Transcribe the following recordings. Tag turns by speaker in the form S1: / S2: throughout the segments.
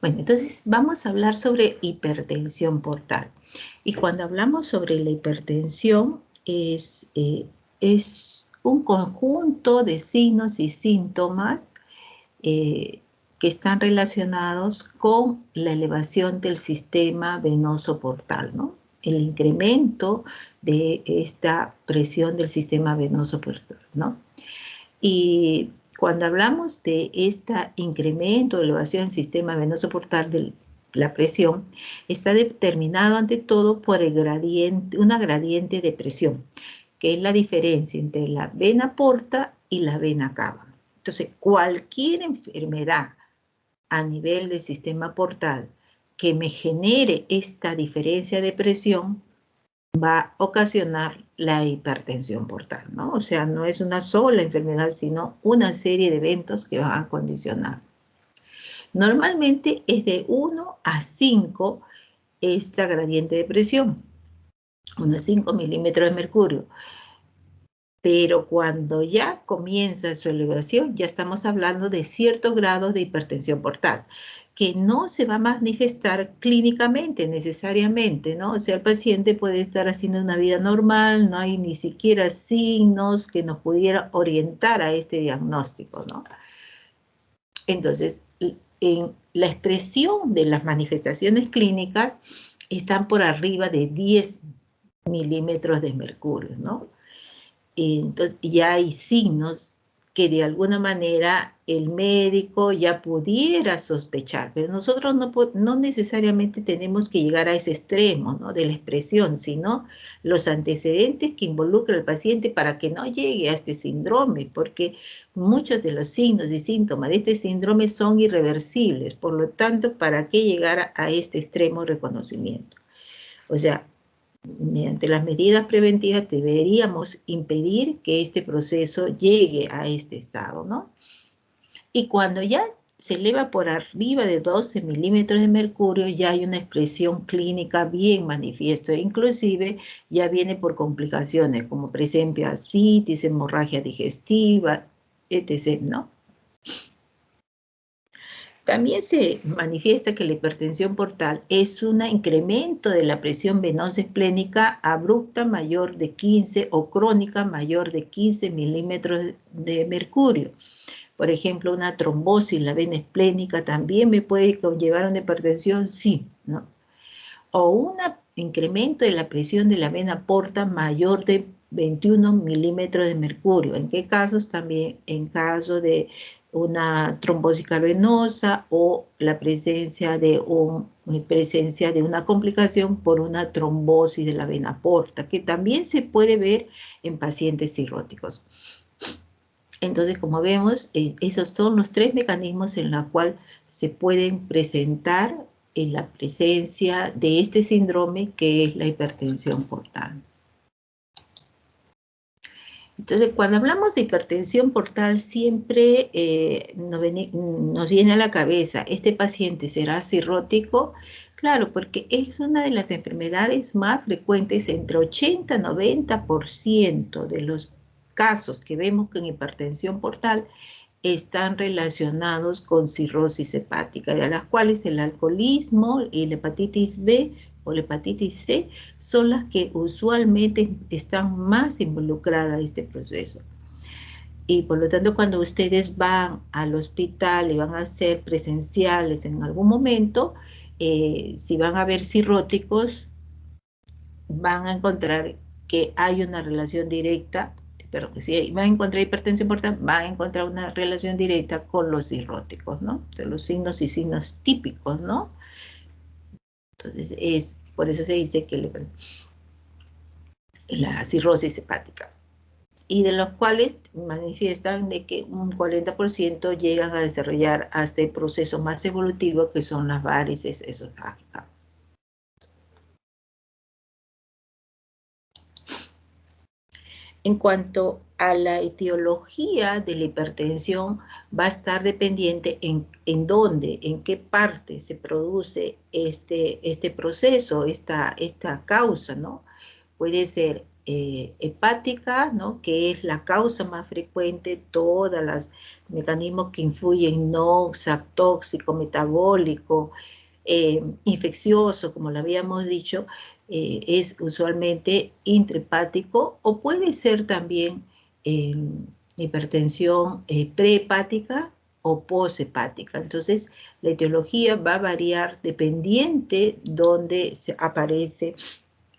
S1: Bueno, entonces vamos a hablar sobre hipertensión portal. Y cuando hablamos sobre la hipertensión es un conjunto de signos y síntomas que están relacionados con la elevación del sistema venoso portal, ¿no? El incremento de esta presión del sistema venoso portal, ¿no? Y cuando hablamos de este incremento o elevación del sistema venoso portal de la presión, está determinado ante todo por el gradiente, una gradiente de presión, que es la diferencia entre la vena porta y la vena cava. Entonces, cualquier enfermedad a nivel del sistema portal que me genere esta diferencia de presión va a ocasionar la hipertensión portal, ¿no? O sea, no es una sola enfermedad, sino una serie de eventos que van a condicionar. Normalmente es de 1 a 5 esta gradiente de presión, unos 5 milímetros de mercurio. Pero cuando ya comienza su elevación, ya estamos hablando de ciertos grados de hipertensión portal, que no se va a manifestar clínicamente necesariamente, ¿no? O sea, el paciente puede estar haciendo una vida normal, no hay ni siquiera signos que nos pudiera orientar a este diagnóstico, ¿no? Entonces, en la expresión de las manifestaciones clínicas están por arriba de 10 milímetros de mercurio, ¿no? Entonces ya hay signos que de alguna manera el médico ya pudiera sospechar, pero nosotros no necesariamente tenemos que llegar a ese extremo, ¿no?, de la expresión, sino los antecedentes que involucra al paciente para que no llegue a este síndrome, porque muchos de los signos y síntomas de este síndrome son irreversibles, por lo tanto, ¿para qué llegar a este extremo reconocimiento? O sea, mediante las medidas preventivas deberíamos impedir que este proceso llegue a este estado, ¿no? Y cuando ya se eleva por arriba de 12 milímetros de mercurio, ya hay una expresión clínica bien manifiesta, inclusive ya viene por complicaciones como presencia de ascitis, hemorragia digestiva, etc., ¿no? También se manifiesta que la hipertensión portal es un incremento de la presión venosa esplénica abrupta mayor de 15 o crónica mayor de 15 milímetros de mercurio. Por ejemplo, una trombosis en la vena esplénica también me puede conllevar a una hipertensión, sí, ¿no? O un incremento de la presión de la vena porta mayor de 21 milímetros de mercurio. ¿En qué casos? También en caso de una trombosis cavernosa o la presencia de una complicación por una trombosis de la vena porta, que también se puede ver en pacientes cirróticos. Entonces, como vemos, esos son los 3 mecanismos en los cuales se pueden presentar en la presencia de este síndrome que es la hipertensión portal. Entonces, cuando hablamos de hipertensión portal, siempre nos viene a la cabeza, ¿este paciente será cirrótico? Claro, porque es una de las enfermedades más frecuentes, entre 80 y 90% de los casos que vemos con hipertensión portal están relacionados con cirrosis hepática, de las cuales el alcoholismo y la hepatitis B o la hepatitis C son las que usualmente están más involucradas en este proceso. Y por lo tanto, cuando ustedes van al hospital y van a ser presenciales en algún momento, si van a ver cirróticos, van a encontrar que hay una relación directa, pero que si van a encontrar hipertensión portal, van a encontrar una relación directa con los cirróticos, ¿no? De los signos y signos típicos, ¿no? Entonces, por eso se dice que la cirrosis hepática, y de los cuales manifiestan de que un 40% llegan a desarrollar hasta el proceso más evolutivo, que son las varices esofágicas. En cuanto a la etiología de la hipertensión, va a estar dependiente en dónde, en qué parte se produce este proceso, esta causa, ¿no? Puede ser hepática, ¿no? Que es la causa más frecuente, todos los mecanismos que influyen, NOx, tóxico, metabólico, infeccioso, como lo habíamos dicho, es usualmente intrahepático o puede ser también hipertensión prehepática o poshepática. Entonces, la etiología va a variar dependiente donde se aparece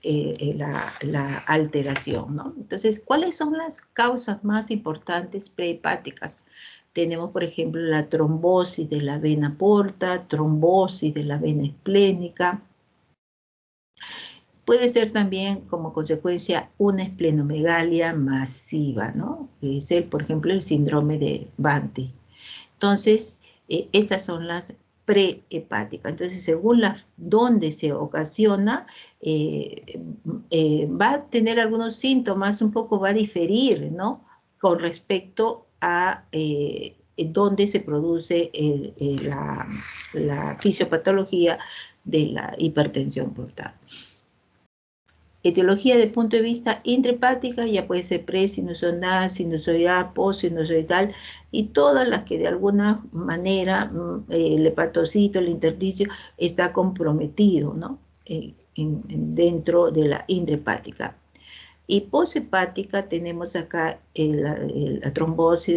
S1: la alteración, ¿no? Entonces, ¿cuáles son las causas más importantes prehepáticas? Tenemos, por ejemplo, la trombosis de la vena porta, trombosis de la vena esplénica. Puede ser también como consecuencia una esplenomegalia masiva, ¿no? Que es por ejemplo, el síndrome de Banti. Entonces, estas son las prehepáticas. Entonces, según dónde se ocasiona, va a tener algunos síntomas, un poco va a diferir, ¿no? Con respecto a dónde se produce la fisiopatología de la hipertensión portal. Etiología desde el punto de vista intrahepática ya puede ser pre-sinusoidal, sinusoidal, post-sinusoidal y todas las que de alguna manera el hepatocito, el intersticio está comprometido, ¿no? Dentro de la intrahepática. Y poshepática tenemos acá la trombosis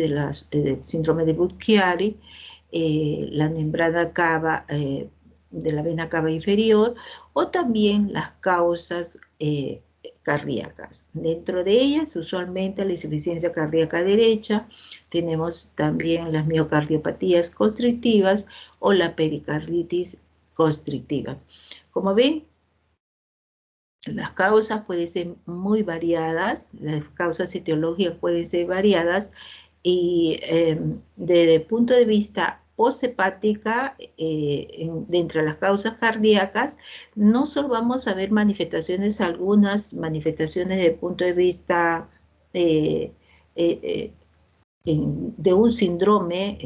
S1: del síndrome de Budd-Chiari, la membrana cava de la vena cava inferior, o también las causas cardíacas. Dentro de ellas, usualmente la insuficiencia cardíaca derecha, tenemos también las miocardiopatías constrictivas o la pericarditis constrictiva. Como ven, las causas pueden ser muy variadas, las causas etiológicas pueden ser variadas y desde el punto de vista poshepática, dentro de las causas cardíacas, no solo vamos a ver manifestaciones, algunas manifestaciones desde el punto de vista de un síndrome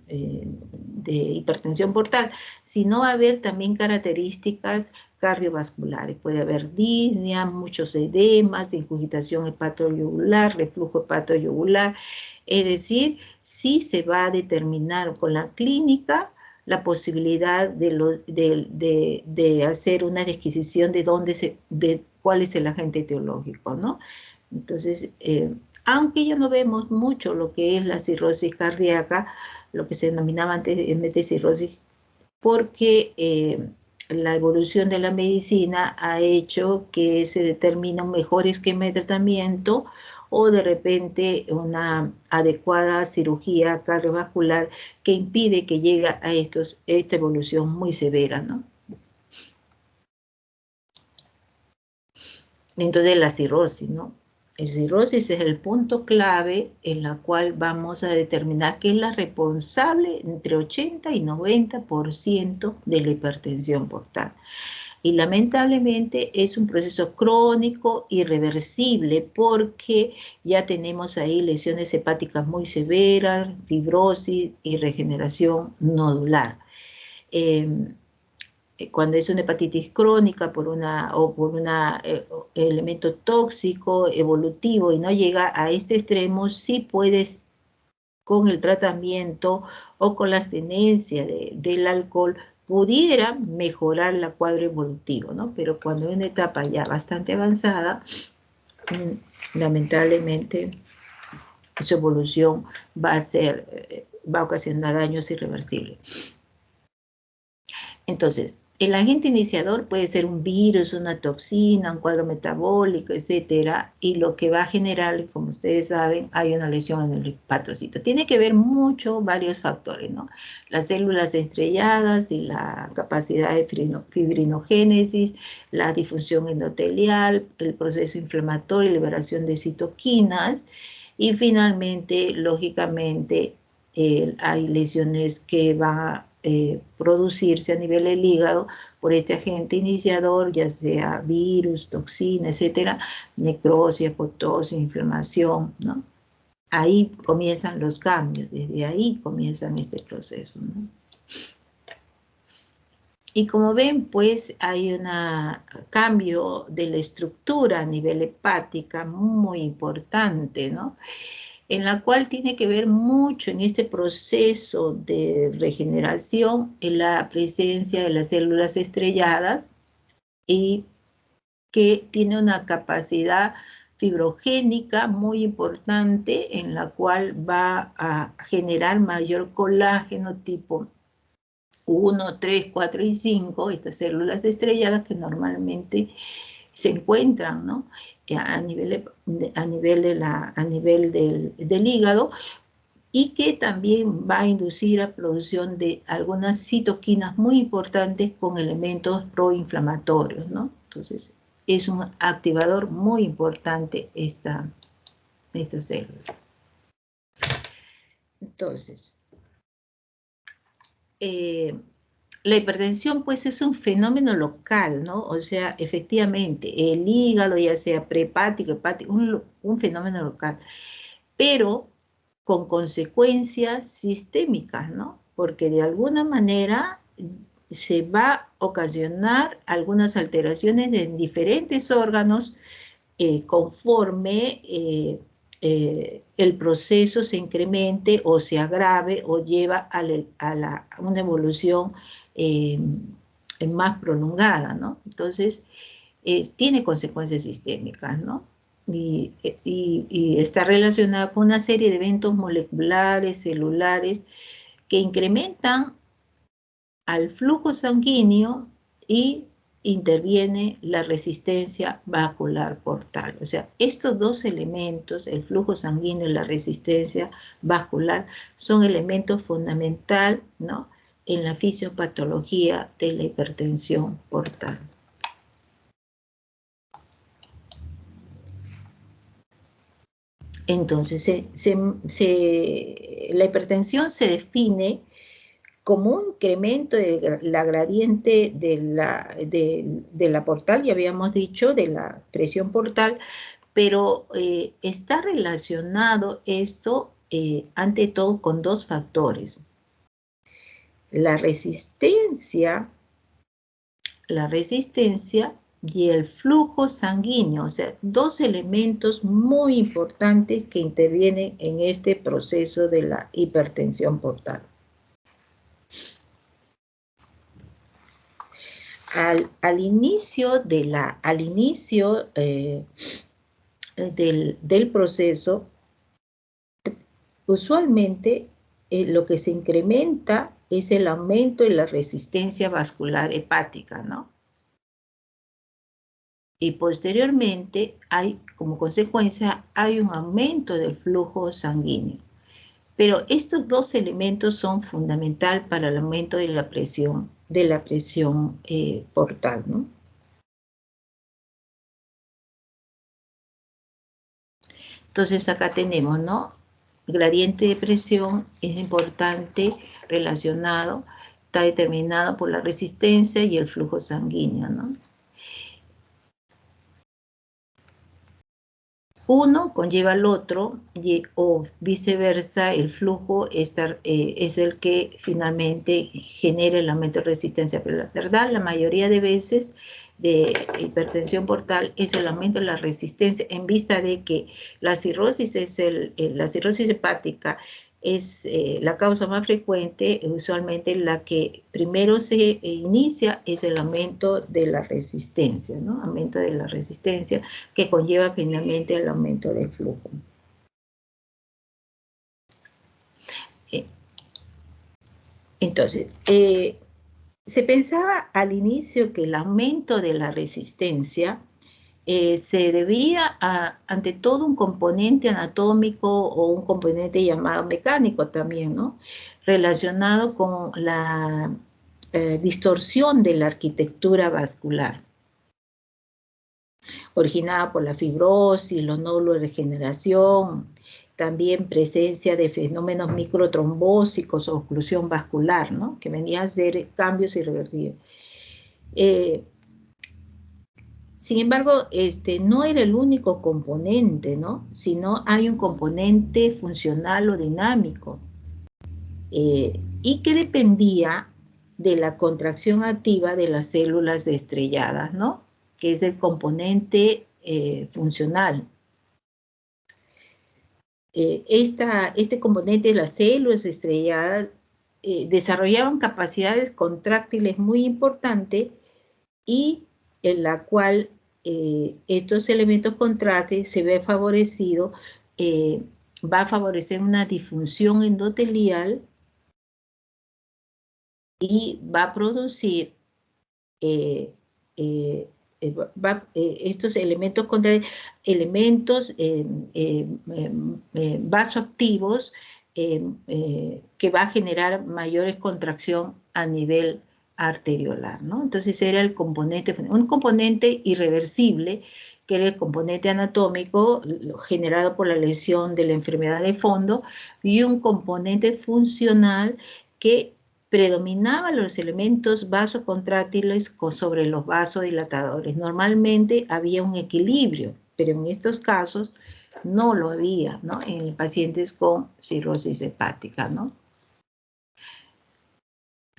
S1: de hipertensión portal, sino va a haber también características cardiovasculares. Puede haber disnea, muchos edemas, ingurgitación hepatoyugular, reflujo hepatoyugular. Es decir, sí se va a determinar con la clínica la posibilidad de hacer una disquisición de cuál es el agente etiológico, ¿no? Entonces, aunque ya no vemos mucho lo que es la cirrosis cardíaca, lo que se denominaba antes cirrosis, porque la evolución de la medicina ha hecho que se determine un mejor esquema de tratamiento o de repente una adecuada cirugía cardiovascular que impide que llegue a esta evolución muy severa, ¿no? Entonces la cirrosis, ¿no? La cirrosis es el punto clave en la cual vamos a determinar que es la responsable entre 80 y 90% de la hipertensión portal. Y lamentablemente es un proceso crónico, irreversible, porque ya tenemos ahí lesiones hepáticas muy severas, fibrosis y regeneración nodular. Cuando es una hepatitis crónica por un elemento tóxico, evolutivo, y no llega a este extremo, sí puedes, con el tratamiento o con la abstinencia del alcohol, pudiera mejorar la cuadro evolutivo, ¿no? Pero cuando hay una etapa ya bastante avanzada, lamentablemente su evolución va a ocasionar daños irreversibles. Entonces, el agente iniciador puede ser un virus, una toxina, un cuadro metabólico, etcétera, y lo que va a generar, como ustedes saben, hay una lesión en el hepatocito. Tiene que ver mucho varios factores, ¿no? Las células estrelladas y la capacidad de fibrinogénesis, la disfunción endotelial, el proceso inflamatorio, liberación de citoquinas, y finalmente, lógicamente, hay lesiones que van a producirse a nivel del hígado por este agente iniciador, ya sea virus, toxina, etcétera, necrosis, apoptosis, inflamación, ¿no? Ahí comienzan los cambios, desde ahí comienzan este proceso, ¿no? Y como ven, pues hay un cambio de la estructura a nivel hepática muy importante, ¿no? En la cual tiene que ver mucho en este proceso de regeneración en la presencia de las células estrelladas y que tiene una capacidad fibrogénica muy importante en la cual va a generar mayor colágeno tipo 1, 3, 4 y 5, estas células estrelladas que normalmente se encuentran, ¿no? A nivel, a nivel del hígado, y que también va a inducir a producción de algunas citoquinas muy importantes con elementos proinflamatorios, ¿no? Entonces, es un activador muy importante esta célula. Entonces, la hipertensión, pues, es un fenómeno local, ¿no? O sea, efectivamente, el hígado, ya sea prehepático, hepático, un fenómeno local, pero con consecuencias sistémicas, ¿no? Porque de alguna manera se va a ocasionar algunas alteraciones en diferentes órganos conforme el proceso se incremente o se agrave o lleva a una evolución más prolongada, ¿no? Entonces, tiene consecuencias sistémicas, ¿no? Y está relacionada con una serie de eventos moleculares, celulares, que incrementan al flujo sanguíneo y interviene la resistencia vascular portal. O sea, estos dos elementos, el flujo sanguíneo y la resistencia vascular, son elementos fundamentales, ¿no?, en la fisiopatología de la hipertensión portal. Entonces, la hipertensión se define como un incremento de la gradiente de la portal, ya habíamos dicho, de la presión portal, pero está relacionado esto ante todo con dos factores. La resistencia y el flujo sanguíneo, o sea, dos elementos muy importantes que intervienen en este proceso de la hipertensión portal. Al inicio del proceso, usualmente lo que se incrementa es el aumento de la resistencia vascular hepática, ¿no? Y posteriormente, como consecuencia, hay un aumento del flujo sanguíneo. Pero estos dos elementos son fundamentales para el aumento de la presión portal, ¿no? Entonces acá tenemos, ¿no? Gradiente de presión es importante, relacionado, está determinado por la resistencia y el flujo sanguíneo, ¿no? Uno conlleva al otro o viceversa, el flujo es el que finalmente genera el aumento de resistencia. Pero la verdad, la mayoría de veces de hipertensión portal es el aumento de la resistencia, en vista de que la cirrosis hepática es la causa más frecuente. Usualmente la que primero se inicia es el aumento de la resistencia, ¿no? Aumento de la resistencia que conlleva finalmente el aumento del flujo. Entonces, se pensaba al inicio que el aumento de la resistencia se debía ante todo un componente anatómico o un componente llamado mecánico también, ¿no? Relacionado con la distorsión de la arquitectura vascular, originada por la fibrosis, los nódulos de regeneración, también presencia de fenómenos microtrombósicos o oclusión vascular, ¿no?, que venían a ser cambios irreversibles. Sin embargo, no era el único componente, ¿no?, sino hay un componente funcional o dinámico, y que dependía de la contracción activa de las células estrelladas, ¿no? Que es el componente funcional. Este componente de las células estrelladas desarrollaban capacidades contráctiles muy importantes y en la cual estos elementos contráctiles se ve favorecido, va a favorecer una disfunción endotelial y va a producir estos elementos vasoactivos que va a generar mayores contracción a nivel arteriolar, ¿no? Entonces era el componente, un componente irreversible, que era el componente anatómico generado por la lesión de la enfermedad de fondo, y un componente funcional que predominaban los elementos vasocontráctiles sobre los vasodilatadores. Normalmente había un equilibrio, pero en estos casos no lo había, ¿no? En pacientes con cirrosis hepática, ¿no?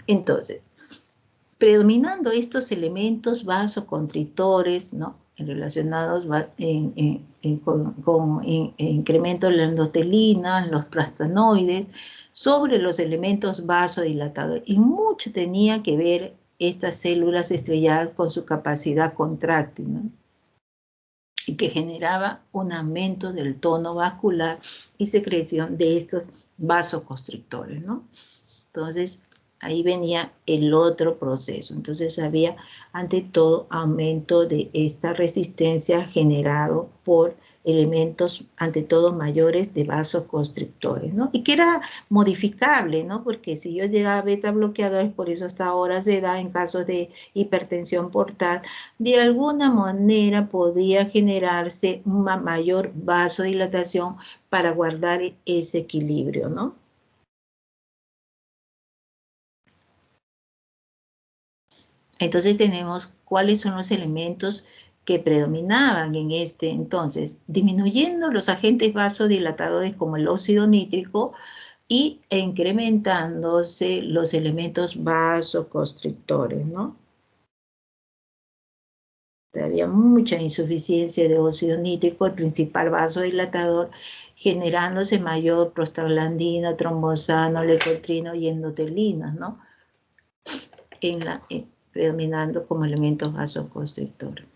S1: Entonces, predominando estos elementos vasoconstrictores, ¿no? Relacionados con incremento de la endotelina, los prostanoides, sobre los elementos vasodilatadores. Y mucho tenía que ver estas células estrelladas con su capacidad contráctil, ¿no? Y que generaba un aumento del tono vascular y secreción de estos vasoconstrictores, ¿no? Entonces, ahí venía el otro proceso. Entonces había, ante todo, aumento de esta resistencia generado por elementos, ante todo, mayores de vasoconstrictores, ¿no? Y que era modificable, ¿no? Porque si yo llegaba a beta bloqueadores, por eso hasta ahora se da en casos de hipertensión portal, de alguna manera podía generarse una mayor vasodilatación para guardar ese equilibrio, ¿no? Entonces tenemos cuáles son los elementos que predominaban en este entonces, disminuyendo los agentes vasodilatadores como el óxido nítrico e incrementándose los elementos vasoconstrictores, ¿no? Había mucha insuficiencia de óxido nítrico, el principal vasodilatador, generándose mayor prostaglandina, trombosano, leukotrienos y endotelina, ¿no? Predominando como elementos vasoconstrictores.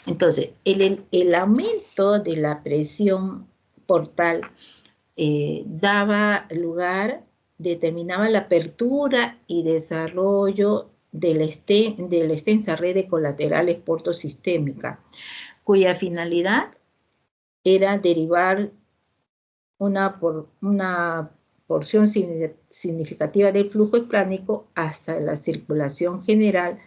S1: Entonces, el aumento de la presión portal determinaba la apertura y desarrollo de la extensa red de colaterales portosistémica, cuya finalidad era derivar una porción significativa del flujo esplánico hasta la circulación general,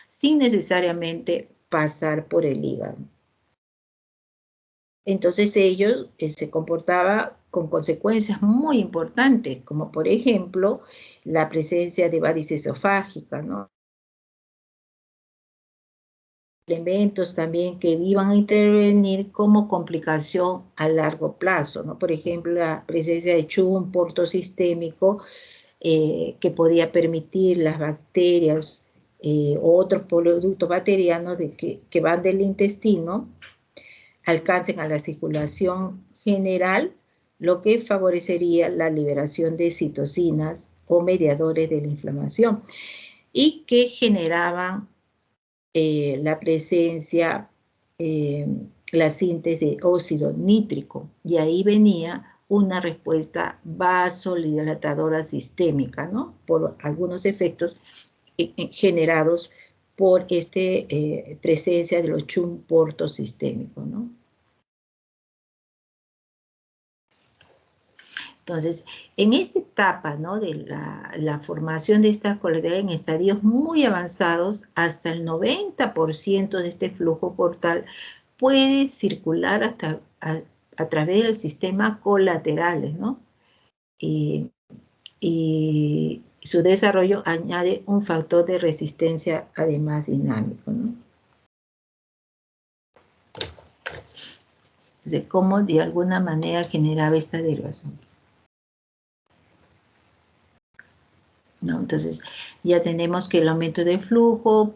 S1: sin necesariamente pasar por el hígado. Entonces ellos se comportaba con consecuencias muy importantes, como por ejemplo la presencia de varices esofágicas, ¿no? Elementos también que iban a intervenir como complicación a largo plazo, ¿no? Por ejemplo, la presencia de chum portosistémico que podía permitir las bacterias o otros productos bacterianos que van del intestino alcancen a la circulación general, lo que favorecería la liberación de citocinas o mediadores de la inflamación y que generaban la presencia, la síntesis de óxido nítrico, y ahí venía una respuesta vasodilatadora sistémica, ¿no? Por algunos efectos generados por esta presencia de los chum portosistémicos, ¿no? Entonces, en esta etapa, ¿no? De la formación de esta colateral en estadios muy avanzados, hasta el 90% de este flujo portal puede circular hasta a través del sistema colaterales, ¿no? Y su desarrollo añade un factor de resistencia además dinámico, ¿no? Entonces, cómo de alguna manera generaba esta derivación. ¿no? Entonces, ya tenemos que el aumento del flujo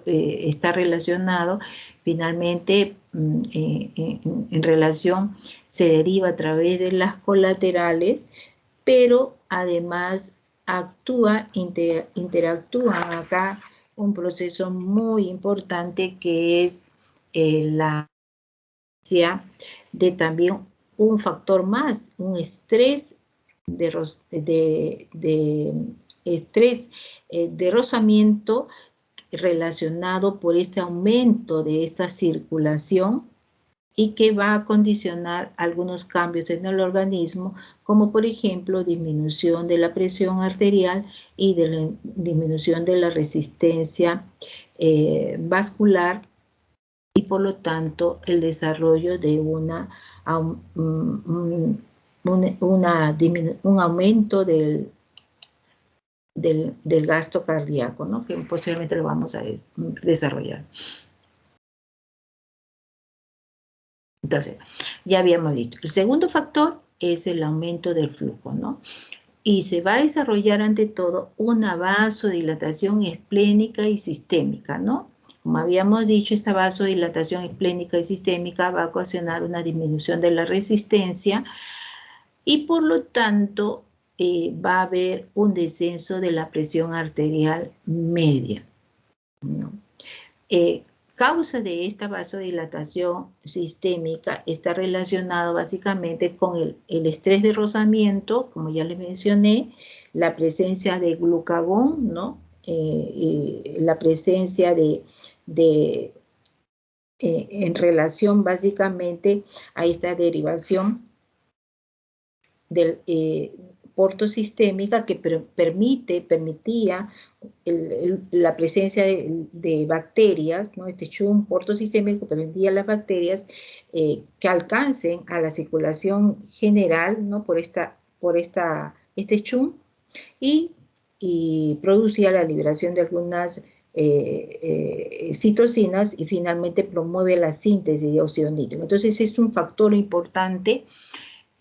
S1: está relacionado, finalmente, en relación, se deriva a través de las colaterales, pero además interactúa acá un proceso muy importante que es la de también un factor más, un estrés de rozamiento relacionado por este aumento de esta circulación y que va a condicionar algunos cambios en el organismo, como por ejemplo disminución de la presión arterial y de la disminución de la resistencia vascular, y por lo tanto el desarrollo de un aumento del gasto cardíaco, ¿no? Que posiblemente lo vamos a desarrollar. Entonces, ya habíamos dicho, el segundo factor es el aumento del flujo, ¿no? Y se va a desarrollar ante todo una vasodilatación esplénica y sistémica, ¿no? Como habíamos dicho, esta vasodilatación esplénica y sistémica va a ocasionar una disminución de la resistencia y por lo tanto va a haber un descenso de la presión arterial media, ¿no? Causa de esta vasodilatación sistémica está relacionado básicamente con el estrés de rozamiento, como ya les mencioné, la presencia de glucagón, ¿no? La presencia en relación básicamente a esta derivación del portosistémica que permitía la presencia de bacterias, ¿no? Este chum portosistémico permitía a las bacterias que alcancen a la circulación general, ¿no? por este chum y producía la liberación de algunas citocinas y finalmente promueve la síntesis de óxido nítrico. Entonces es un factor importante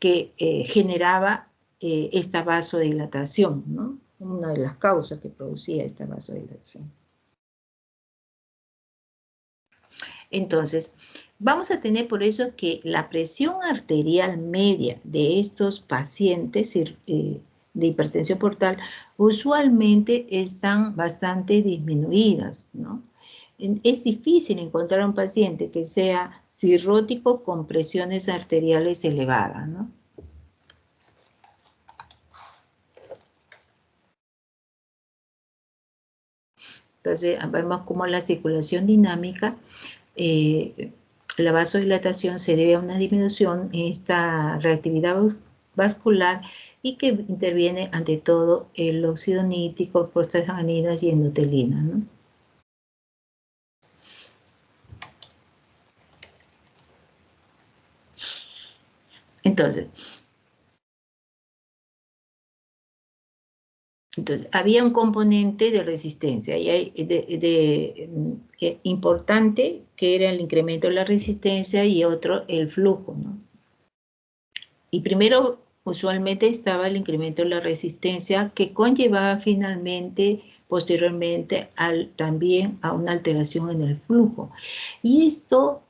S1: que generaba esta vasodilatación, ¿no? Una de las causas que producía esta vasodilatación. Entonces, vamos a tener por eso que la presión arterial media de estos pacientes de hipertensión portal usualmente están bastante disminuidas, ¿no? Es difícil encontrar un paciente que sea cirrótico con presiones arteriales elevadas, ¿no? Entonces, vemos cómo la circulación dinámica, la vasodilatación se debe a una disminución en esta reactividad vascular y que interviene ante todo el óxido nítrico, prostaglandinas y endotelina, ¿no? Entonces, había un componente de resistencia importante, que era el incremento de la resistencia, y otro, el flujo, ¿no? Y primero, usualmente estaba el incremento de la resistencia, que conllevaba finalmente, posteriormente, también a una alteración en el flujo. Y esto,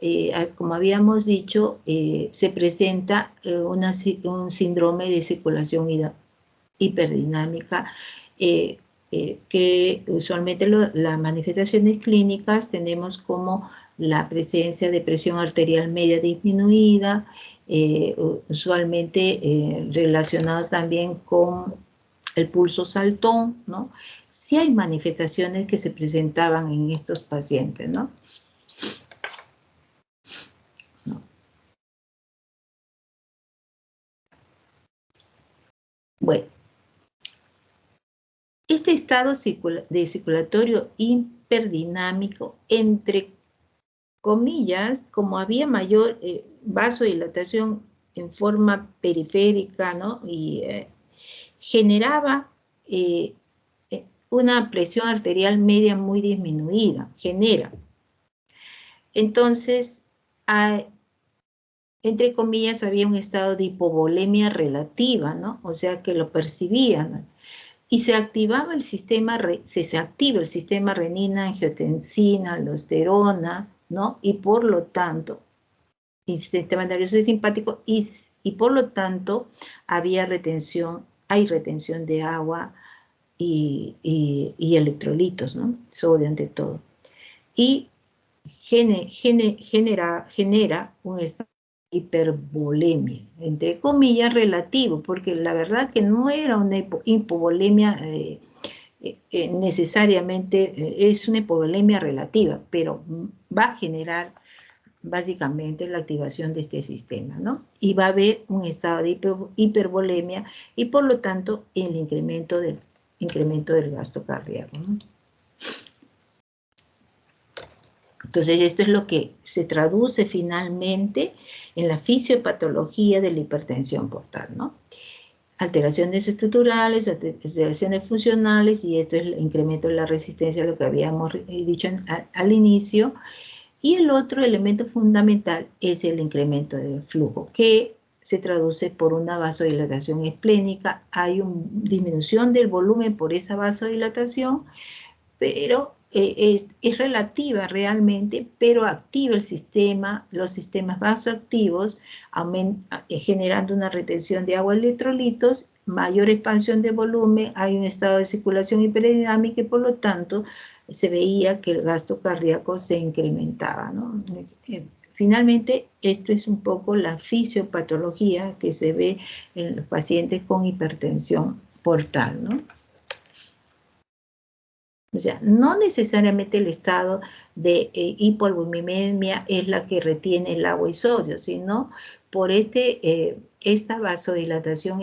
S1: como habíamos dicho, se presenta un síndrome de circulación hiperdinámica, que usualmente las manifestaciones clínicas tenemos como la presencia de presión arterial media disminuida, usualmente relacionado también con el pulso saltón, ¿no? Sí hay manifestaciones que se presentaban en estos pacientes, ¿no? Bueno, este estado circulatorio hiperdinámico, entre comillas, como había mayor vasodilatación en forma periférica, ¿no? Y generaba una presión arterial media muy disminuida, Entonces, entre comillas, había un estado de hipovolemia relativa, ¿no? O sea, que lo percibían. Y se activaba el sistema, se activa el sistema renina, angiotensina, aldosterona, ¿no? Y por lo tanto, el sistema nervioso simpático, y por lo tanto, hay retención de agua y electrolitos, ¿no? Sodio ante todo. Y genera un estado de hipervolemia, entre comillas, relativo, porque la verdad que no era una hipovolemia necesariamente, es una hipovolemia relativa, pero va a generar básicamente la activación de este sistema, ¿no? Y va a haber un estado de hipervolemia y por lo tanto el incremento del gasto cardíaco, ¿no? Entonces, esto es lo que se traduce finalmente en la fisiopatología de la hipertensión portal, ¿no? Alteraciones estructurales, alteraciones funcionales, y esto es el incremento de la resistencia, lo que habíamos dicho al inicio. Y el otro elemento fundamental es el incremento del flujo, que se traduce por una vasodilatación esplénica. Hay una disminución del volumen por esa vasodilatación, pero es relativa realmente, pero activa el sistema, los sistemas vasoactivos, generando una retención de agua y electrolitos, mayor expansión de volumen, hay un estado de circulación hiperdinámica y por lo tanto se veía que el gasto cardíaco se incrementaba, ¿no? Finalmente, esto es un poco la fisiopatología que se ve en los pacientes con hipertensión portal, ¿no? O sea, no necesariamente el estado de hipoalbuminemia es la que retiene el agua y sodio, sino por esta vasodilatación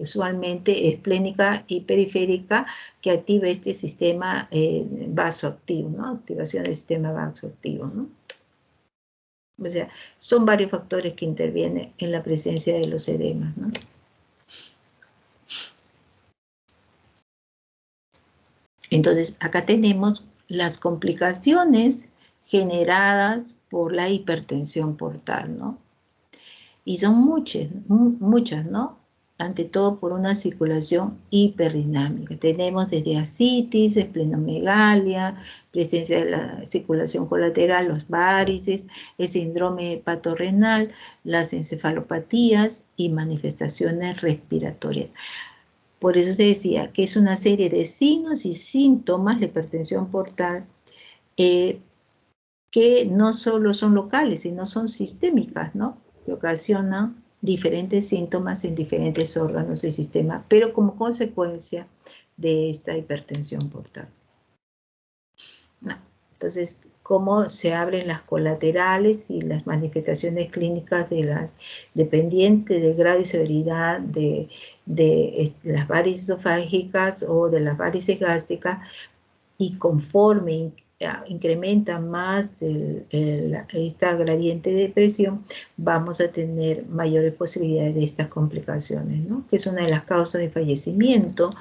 S1: usualmente esplénica y periférica que activa este sistema vasoactivo, ¿no? Activación del sistema vasoactivo, ¿no? O sea, son varios factores que intervienen en la presencia de los edemas, ¿no? Entonces, acá tenemos las complicaciones generadas por la hipertensión portal, ¿no? Y son muchas, ¿no? Ante todo por una circulación hiperdinámica. Tenemos desde ascitis, esplenomegalia, presencia de la circulación colateral, los várices, el síndrome hepatorrenal, las encefalopatías y manifestaciones respiratorias. Por eso se decía que es una serie de signos y síntomas, la hipertensión portal, que no solo son locales, sino son sistémicas, ¿no? Que ocasionan diferentes síntomas en diferentes órganos del sistema, pero como consecuencia de esta hipertensión portal. No. Entonces, cómo se abren las colaterales y las manifestaciones clínicas de las dependientes del grado y severidad de las varices esofágicas o de las varices gástricas, y conforme incrementa más esta gradiente de presión, vamos a tener mayores posibilidades de estas complicaciones, ¿no? Que es una de las causas de fallecimiento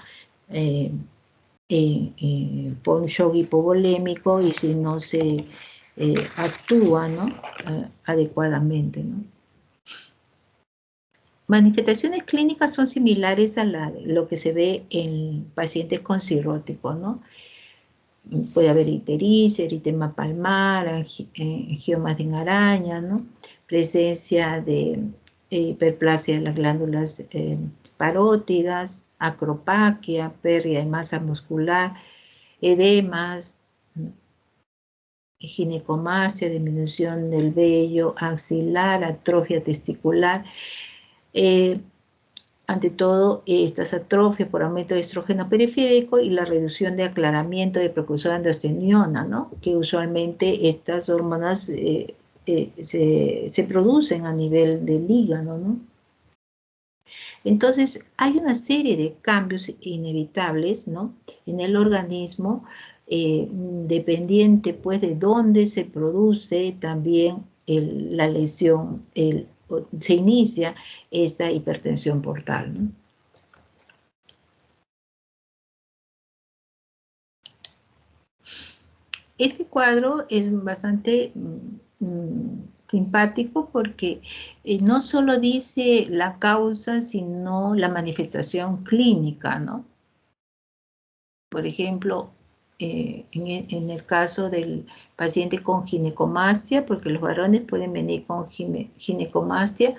S1: por un shock hipovolémico y si no se actúa, ¿no? Adecuadamente, ¿no? Manifestaciones clínicas son similares a lo que se ve en pacientes con cirróticos, ¿no? Puede haber ictericia, eritema palmar, angiomas de araña, ¿no? Presencia de hiperplasia de las glándulas parótidas, acropaquia, pérdida de masa muscular, edemas, ginecomastia, disminución del vello axilar, atrofia testicular. Ante todo, estas atrofias por aumento de estrógeno periférico y la reducción de aclaramiento de precursor androstenediona, ¿no? Que usualmente estas hormonas se producen a nivel del hígado, ¿no? Entonces, hay una serie de cambios inevitables, ¿no? En el organismo, dependiente pues de dónde se produce también la lesión, se inicia esta hipertensión portal, ¿no? Este cuadro es bastante simpático porque no solo dice la causa, sino la manifestación clínica, ¿no? Por ejemplo, en el caso del paciente con ginecomastia, porque los varones pueden venir con ginecomastia,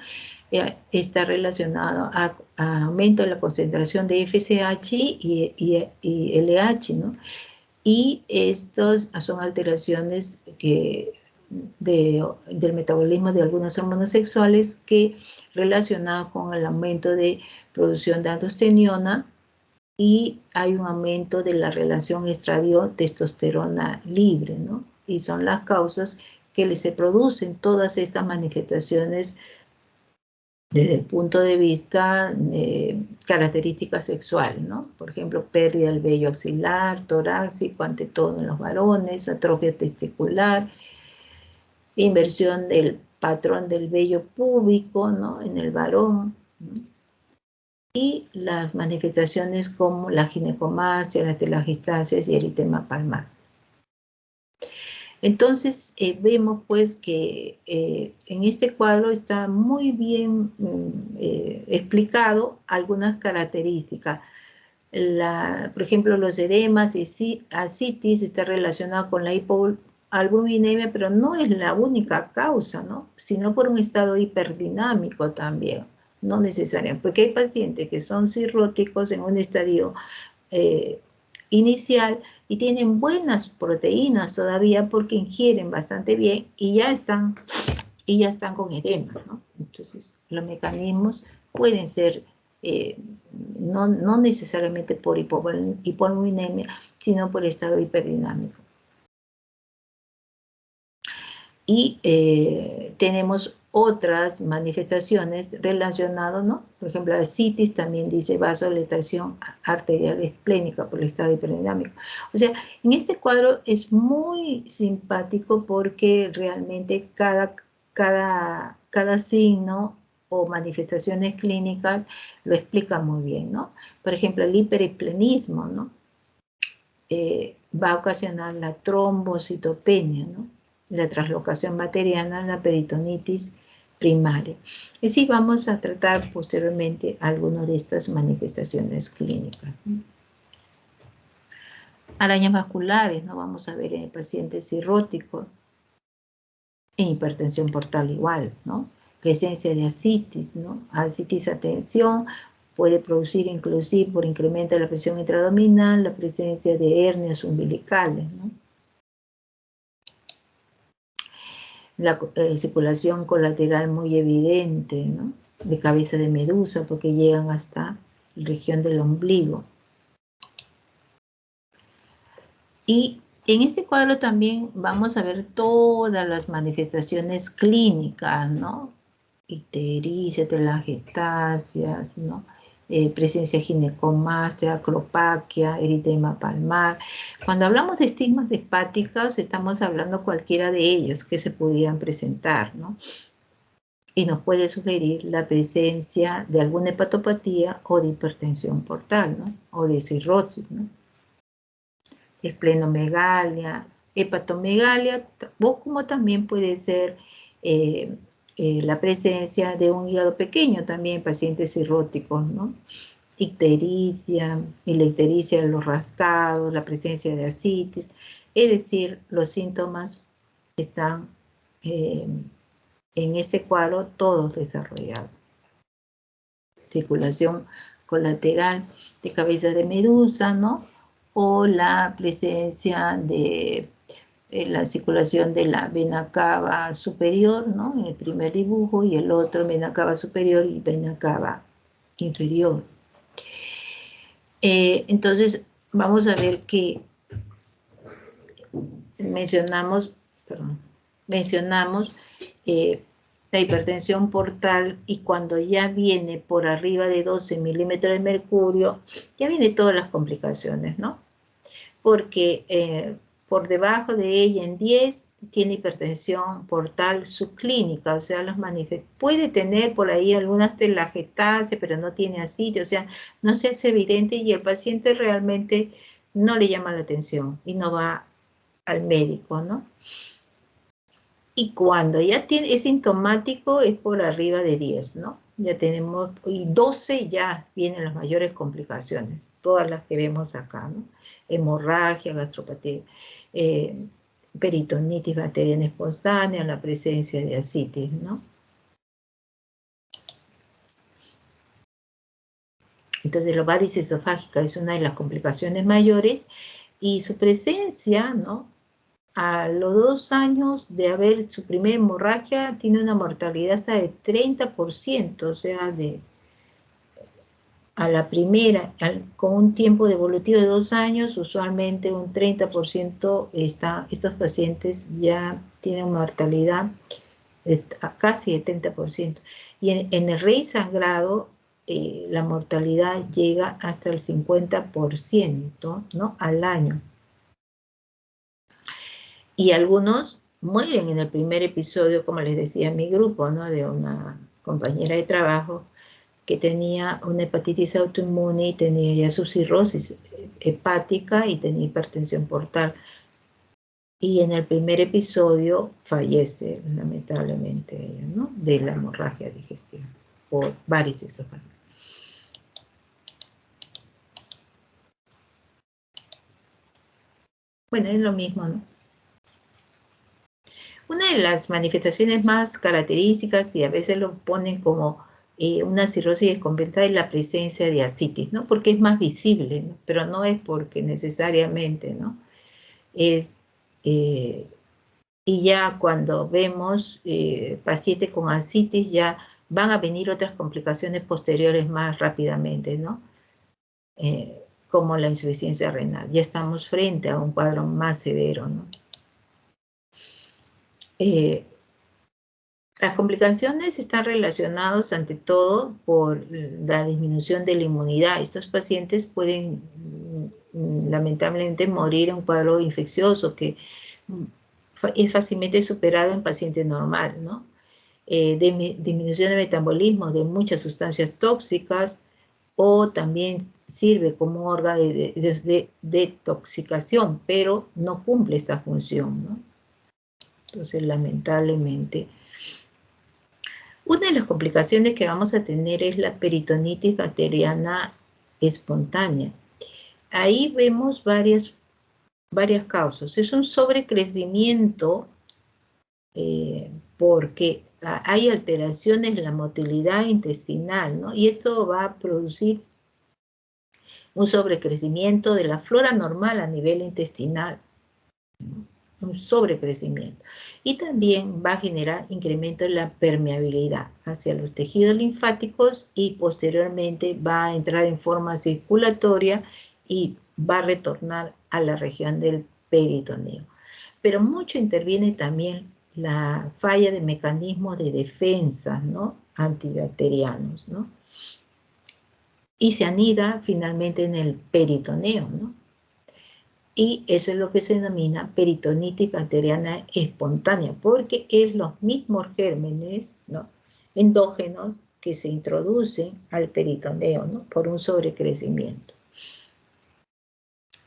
S1: está relacionado a aumento de la concentración de FSH y LH, ¿no? Y estos son alteraciones del metabolismo de algunas hormonas sexuales que relacionadas con el aumento de producción de androstenediona, y hay un aumento de la relación estradiol-testosterona libre, ¿no? Y son las causas que se producen todas estas manifestaciones desde el punto de vista de característica sexual, ¿no? Por ejemplo, pérdida del vello axilar, torácico, ante todo en los varones, atrofia testicular, inversión del patrón del vello púbico, ¿no? En el varón, ¿no? Y las manifestaciones como la ginecomastia, las telangiectasias y eritema palmar. Entonces, vemos pues que en este cuadro está muy bien explicado algunas características. Por ejemplo, los edemas y ascitis está relacionado con la hipoalbuminemia, pero no es la única causa, ¿no? Sino por un estado hiperdinámico también, no necesariamente, porque hay pacientes que son cirróticos en un estadio inicial y tienen buenas proteínas todavía porque ingieren bastante bien y ya están con edema, ¿no? Entonces, los mecanismos pueden ser no necesariamente por hipoalbuminemia, sino por estado hiperdinámico. Y tenemos otras manifestaciones relacionadas, ¿no? Por ejemplo, la ascitis también dice vasodilatación arterial esplénica por el estado hiperdinámico. O sea, en este cuadro es muy simpático porque realmente cada signo o manifestaciones clínicas lo explica muy bien, ¿no? Por ejemplo, el hiperesplenismo, ¿no? Va a ocasionar la trombocitopenia, ¿no? La translocación bacteriana, la peritonitis primaria. Y sí, vamos a tratar posteriormente algunas de estas manifestaciones clínicas. Arañas vasculares, ¿no? Vamos a ver en el paciente cirrótico. En hipertensión portal igual, ¿no? Presencia de ascitis, ¿no? Ascitis a tensión puede producir inclusive por incremento de la presión intraabdominal la presencia de hernias umbilicales, ¿no? La circulación colateral muy evidente, ¿no? De cabeza de medusa porque llegan hasta la región del ombligo. Y en este cuadro también vamos a ver todas las manifestaciones clínicas, ¿no? Ictericia, telangiectasias, ¿no? Presencia ginecomastia, acropaquia, eritema palmar. Cuando hablamos de estigmas hepáticos, estamos hablando cualquiera de ellos que se pudieran presentar, ¿no? Y nos puede sugerir la presencia de alguna hepatopatía o de hipertensión portal, ¿no? O de cirrosis, ¿no? Esplenomegalia, hepatomegalia, o como también puede ser la presencia de un hígado pequeño también en pacientes cirróticos, ¿no? Ictericia, y la ictericia de los rascados, la presencia de ascitis, es decir, los síntomas están en ese cuadro todos desarrollados. Circulación colateral de cabeza de medusa, ¿no? O la presencia de la circulación de la vena cava superior, ¿no? En el primer dibujo, y el otro vena cava superior y vena cava inferior. Entonces, vamos a ver que mencionamos la hipertensión portal, y cuando ya viene por arriba de 12 milímetros de mercurio, ya vienen todas las complicaciones, ¿no? Porque por debajo de ella en 10 tiene hipertensión portal subclínica, o sea, puede tener por ahí algunas telangiectasias, pero no tiene ascitis, o sea, no se hace evidente y el paciente realmente no le llama la atención y no va al médico, ¿no? Y cuando ya es sintomático es por arriba de 10, ¿no? Ya tenemos, y 12 ya vienen las mayores complicaciones, todas las que vemos acá, ¿no? Hemorragia, gastropatía, peritonitis bacteriana espontánea, la presencia de ascitis, ¿no? Entonces, la varices esofágica es una de las complicaciones mayores y su presencia, ¿no? A los 2 años de haber su primera hemorragia, tiene una mortalidad hasta de 30%, o sea, a la primera, con un tiempo devolutivo de 2 años, usualmente un 30% estos pacientes ya tienen mortalidad casi de 30%. Y en el rey sangrado, la mortalidad llega hasta el 50%, ¿no? Al año. Y algunos mueren en el primer episodio, como les decía mi grupo, ¿no? De una compañera de trabajo que tenía una hepatitis autoinmune y tenía ya su cirrosis hepática y tenía hipertensión portal. Y en el primer episodio fallece, lamentablemente, ella, ¿no? De la hemorragia digestiva por varices esofágicas. Bueno, es lo mismo, ¿no? Una de las manifestaciones más características, y a veces lo ponen como una cirrosis descompensada, es la presencia de ascitis, ¿no? Porque es más visible, ¿no? Pero no es porque necesariamente, ¿no? Es, y ya cuando vemos pacientes con ascitis, ya van a venir otras complicaciones posteriores más rápidamente, ¿no? Como la insuficiencia renal. Ya estamos frente a un cuadro más severo, ¿no? Las complicaciones están relacionadas ante todo por la disminución de la inmunidad. Estos pacientes pueden lamentablemente morir en un cuadro infeccioso que es fácilmente superado en paciente normal, ¿no? Disminución de metabolismo de muchas sustancias tóxicas, o también sirve como órgano de detoxicación, pero no cumple esta función, ¿no? Entonces, lamentablemente, una de las complicaciones que vamos a tener es la peritonitis bacteriana espontánea. Ahí vemos varias causas. Es un sobrecrecimiento porque hay alteraciones en la motilidad intestinal, ¿no? Y esto va a producir un sobrecrecimiento de la flora normal a nivel intestinal, ¿no? Un sobrecrecimiento. Y también va a generar incremento en la permeabilidad hacia los tejidos linfáticos y posteriormente va a entrar en forma circulatoria y va a retornar a la región del peritoneo. Pero mucho interviene también la falla de mecanismos de defensa, ¿no? Antibacterianos, ¿no? Y se anida finalmente en el peritoneo, ¿no? Y eso es lo que se denomina peritonitis bacteriana espontánea, porque es los mismos gérmenes, ¿no? Endógenos que se introducen al peritoneo, ¿no? Por un sobrecrecimiento.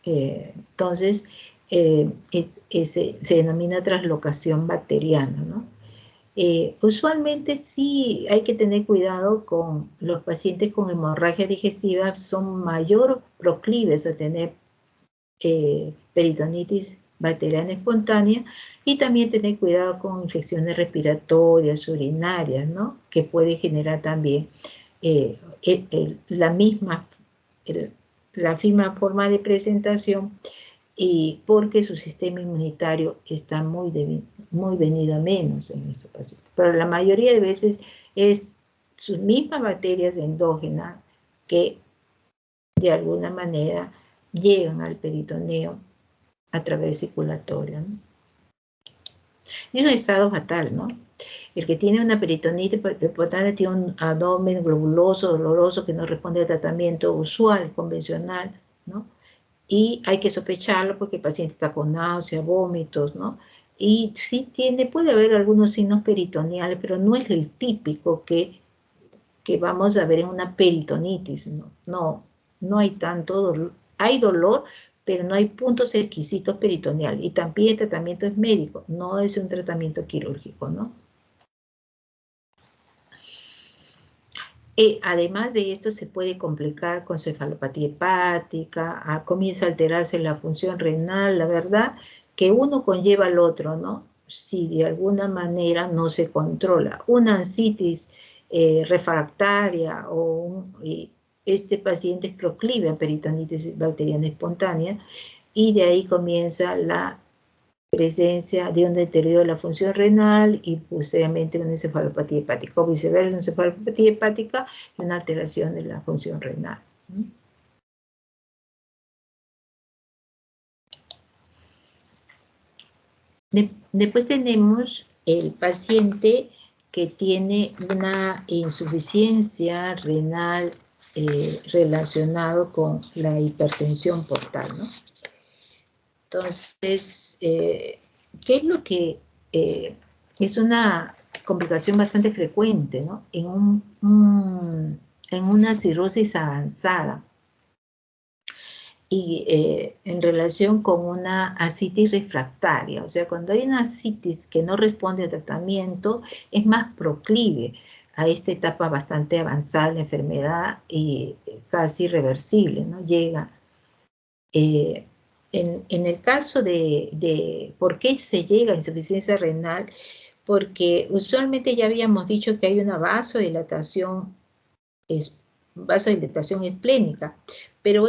S1: Entonces, se denomina translocación bacteriana, ¿no? Usualmente sí hay que tener cuidado con los pacientes con hemorragia digestiva, son mayor proclives a tener peritonitis bacteriana espontánea, y también tener cuidado con infecciones respiratorias, urinarias, ¿no? Que puede generar también la misma forma de presentación, y porque su sistema inmunitario está muy venido a menos en estos pacientes. Pero la mayoría de veces es sus mismas bacterias endógenas que de alguna manera llegan al peritoneo a través circulatorio, ¿no? Es un estado fatal, ¿no? El que tiene una peritonitis espontánea tiene un abdomen globuloso, doloroso, que no responde al tratamiento usual, convencional, ¿no? Y hay que sospecharlo porque el paciente está con náuseas, vómitos, ¿no? Y sí puede haber algunos signos peritoneales, pero no es el típico que vamos a ver en una peritonitis, ¿no? No hay tanto dolor. Hay dolor, pero no hay puntos exquisitos peritoneales. Y también el tratamiento es médico, no es un tratamiento quirúrgico, ¿no? Además de esto, se puede complicar con cefalopatía hepática, comienza a alterarse la función renal, la verdad que uno conlleva al otro, ¿no? Si de alguna manera no se controla. Una ascitis refractaria este paciente es proclive a peritonitis bacteriana espontánea y de ahí comienza la presencia de un deterioro de la función renal y posteriormente una encefalopatía hepática, o viceversa, una encefalopatía hepática y una alteración de la función renal. Después tenemos el paciente que tiene una insuficiencia renal relacionado con la hipertensión portal, ¿no? Entonces, ¿qué es lo que es una complicación bastante frecuente, ¿no? En una cirrosis avanzada y en relación con una ascitis refractaria. O sea, cuando hay una ascitis que no responde al tratamiento, es más proclive a esta etapa bastante avanzada de la enfermedad y casi irreversible, ¿no? Llega. En el caso de por qué se llega a insuficiencia renal, porque usualmente ya habíamos dicho que hay una vasodilatación esplénica, pero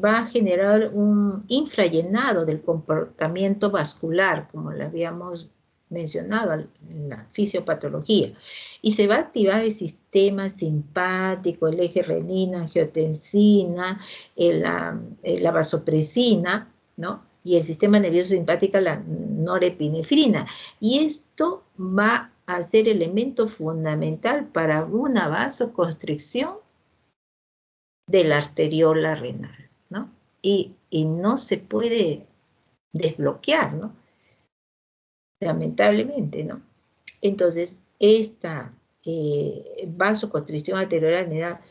S1: va a generar un infrallenado del comportamiento vascular, como lo habíamos mencionado en la fisiopatología, y se va a activar el sistema simpático, el eje renina, angiotensina, la vasopresina, ¿no? Y el sistema nervioso simpático, la norepinefrina. Y esto va a ser elemento fundamental para una vasoconstricción de la arteriola renal, ¿no? Y no se puede desbloquear, ¿no? Lamentablemente, ¿no? Entonces, esta vasoconstricción arteriolar renal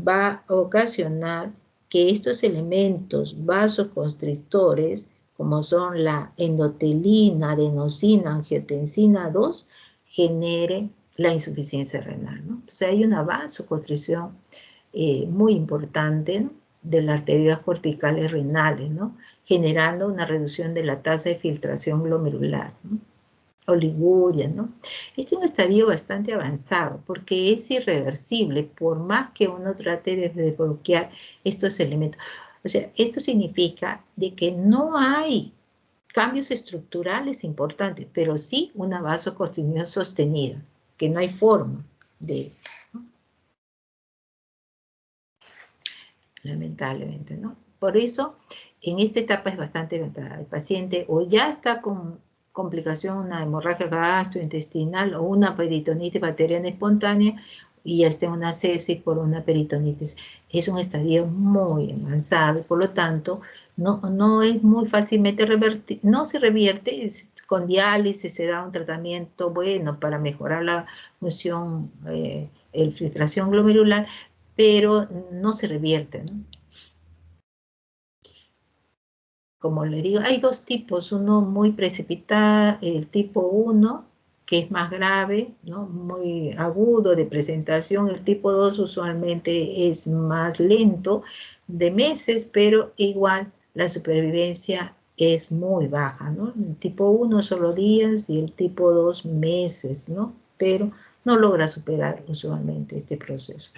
S1: va a ocasionar que estos elementos vasoconstrictores, como son la endotelina, adenosina, angiotensina 2, generen la insuficiencia renal, ¿no? Entonces hay una vasoconstricción muy importante, ¿no?, de las arterias corticales renales, ¿no?, generando una reducción de la tasa de filtración glomerular, ¿no?, oliguria, ¿no? Este es un estadio bastante avanzado porque es irreversible por más que uno trate de desbloquear estos elementos. O sea, esto significa de que no hay cambios estructurales importantes, pero sí una vasoconstricción sostenida, que no hay forma de, ¿no?, lamentablemente, ¿no? Por eso, en esta etapa es bastante avanzada. El paciente o ya está con complicación, una hemorragia gastrointestinal o una peritonitis bacteriana espontánea y ya está en una sepsis por una peritonitis. Es un estadio muy avanzado y por lo tanto no es muy fácilmente revertir, no se revierte. Con diálisis se da un tratamiento bueno para mejorar la función, la filtración glomerular, pero no se revierte, ¿no? Como les digo, hay dos tipos, uno muy precipitado, el tipo 1, que es más grave, ¿no?, muy agudo de presentación. El tipo 2 usualmente es más lento, de meses, pero igual la supervivencia es muy baja, ¿no? El tipo 1 solo días y el tipo 2 meses, ¿no? Pero no logra superar usualmente este proceso.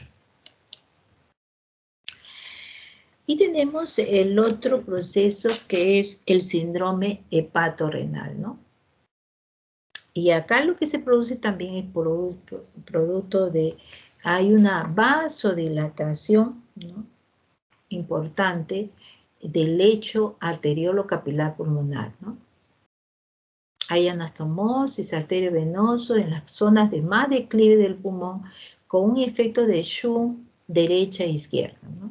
S1: Y tenemos el otro proceso que es el síndrome hepatorrenal, ¿no? Y acá lo que se produce también es producto de, hay una vasodilatación, ¿no?, importante del lecho arteriolo-capilar pulmonar, ¿no? Hay anastomosis arteriovenoso en las zonas de más declive del pulmón con un efecto de shunt derecha e izquierda, ¿no?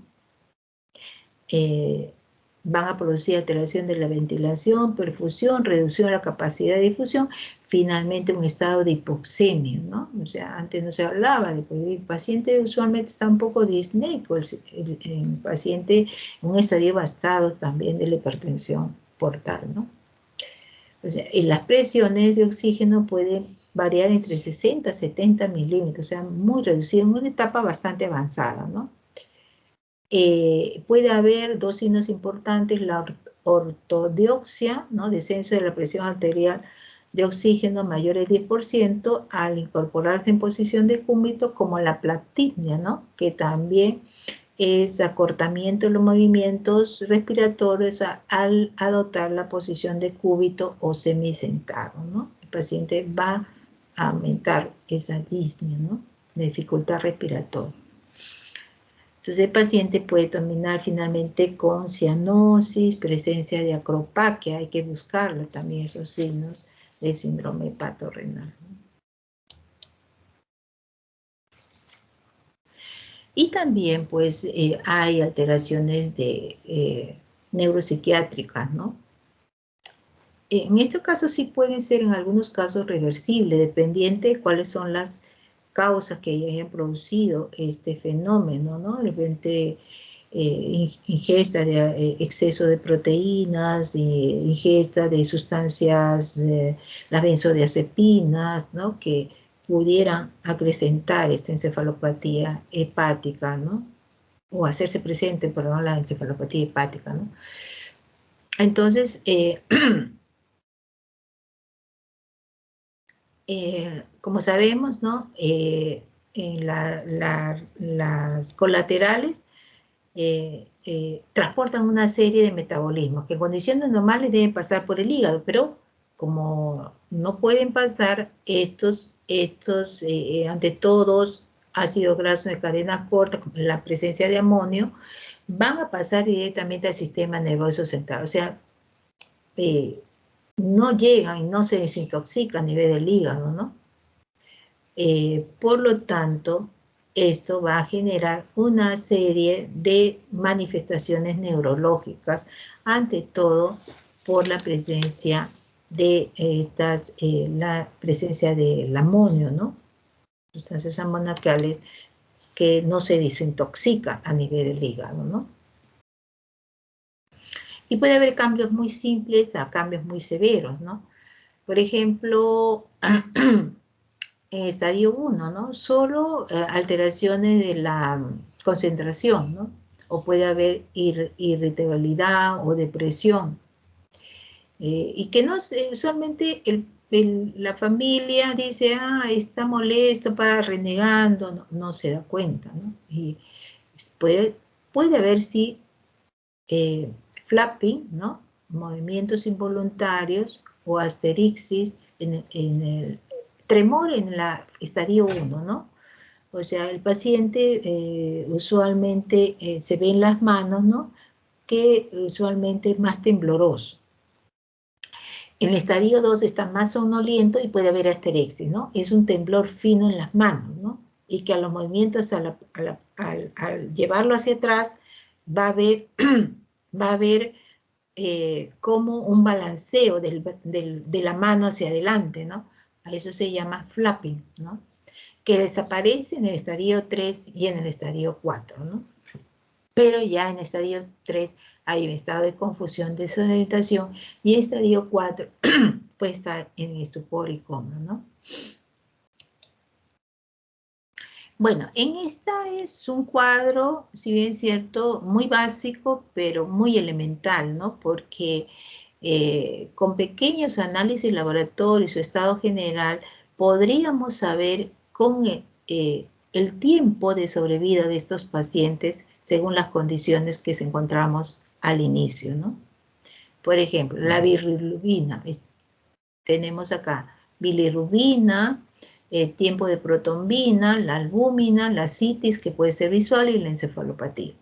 S1: van a producir alteración de la ventilación, perfusión, reducción de la capacidad de difusión, finalmente un estado de hipoxemia, ¿no? O sea, antes no se hablaba de, pues, el paciente usualmente está un poco disneico, el paciente en un estadio avanzado también de la hipertensión portal, ¿no? O sea, y las presiones de oxígeno pueden variar entre 60 y 70 milímetros, o sea, muy reducido, en una etapa bastante avanzada, ¿no? Puede haber dos signos importantes, la ortodoxia, ¿no? Descenso de la presión arterial de oxígeno mayor al 10% al incorporarse en posición de cúbito, como la platipnia, ¿no? Que también es acortamiento de los movimientos respiratorios al adoptar la posición de cúbito o semisentado, ¿no? El paciente va a aumentar esa disnea, ¿no? De dificultad respiratoria. Entonces el paciente puede terminar finalmente con cianosis, presencia de acropaquia, hay que buscarlo también esos signos de síndrome hepatorrenal. Y también pues hay alteraciones de neuropsiquiátricas, ¿no? En este caso sí pueden ser en algunos casos reversibles, dependiente de cuáles son las causas que hayan producido este fenómeno, ¿no? De repente ingesta de exceso de proteínas, ingesta de sustancias, las benzodiazepinas, ¿no? Que pudieran acrecentar esta encefalopatía hepática, ¿no? O hacerse presente, perdón, la encefalopatía hepática, ¿no? Entonces, como sabemos, ¿no? En las colaterales transportan una serie de metabolismos que en condiciones normales deben pasar por el hígado, pero como no pueden pasar estos ante todos ácidos grasos de cadena corta, como la presencia de amonio, van a pasar directamente al sistema nervioso central. O sea, no llegan y no se desintoxican a nivel del hígado, ¿no? Por lo tanto, esto va a generar una serie de manifestaciones neurológicas, ante todo por la presencia de la presencia del amonio, ¿no? Sustancias amoníacales que no se desintoxican a nivel del hígado, ¿no? Y puede haber cambios muy simples a cambios muy severos, ¿no? Por ejemplo, en estadio 1, ¿no? Solo alteraciones de la concentración, ¿no? O puede haber irritabilidad o depresión. Y que no usualmente la familia dice, está molesto, para renegando, no, no se da cuenta, ¿no? Y puede haber, sí, flapping, ¿no? Movimientos involuntarios o asterixis en el tremor en la estadio 1, ¿no? O sea, el paciente usualmente se ve en las manos, ¿no? Que usualmente es más tembloroso. En el estadio 2 está más somnoliento y puede haber asterexis, ¿no? Es un temblor fino en las manos, ¿no? Y que a los movimientos, al llevarlo hacia atrás, va a haber como un balanceo de la mano hacia adelante, ¿no? A eso se llama flapping, ¿no? Que desaparece en el estadio 3 y en el estadio 4, ¿no? Pero ya en el estadio 3 hay un estado de confusión, desorientación, y en el estadio 4 puede estar en estupor y coma, ¿no? Bueno, en esta es un cuadro, si bien es cierto, muy básico, pero muy elemental, ¿no? Porque con pequeños análisis laboratorios, su estado general, podríamos saber con el tiempo de sobrevida de estos pacientes según las condiciones que se encontramos al inicio, ¿no? Por ejemplo, la bilirrubina. Tenemos acá bilirrubina, tiempo de protombina, la albúmina, la citis, que puede ser visual, y la encefalopatía.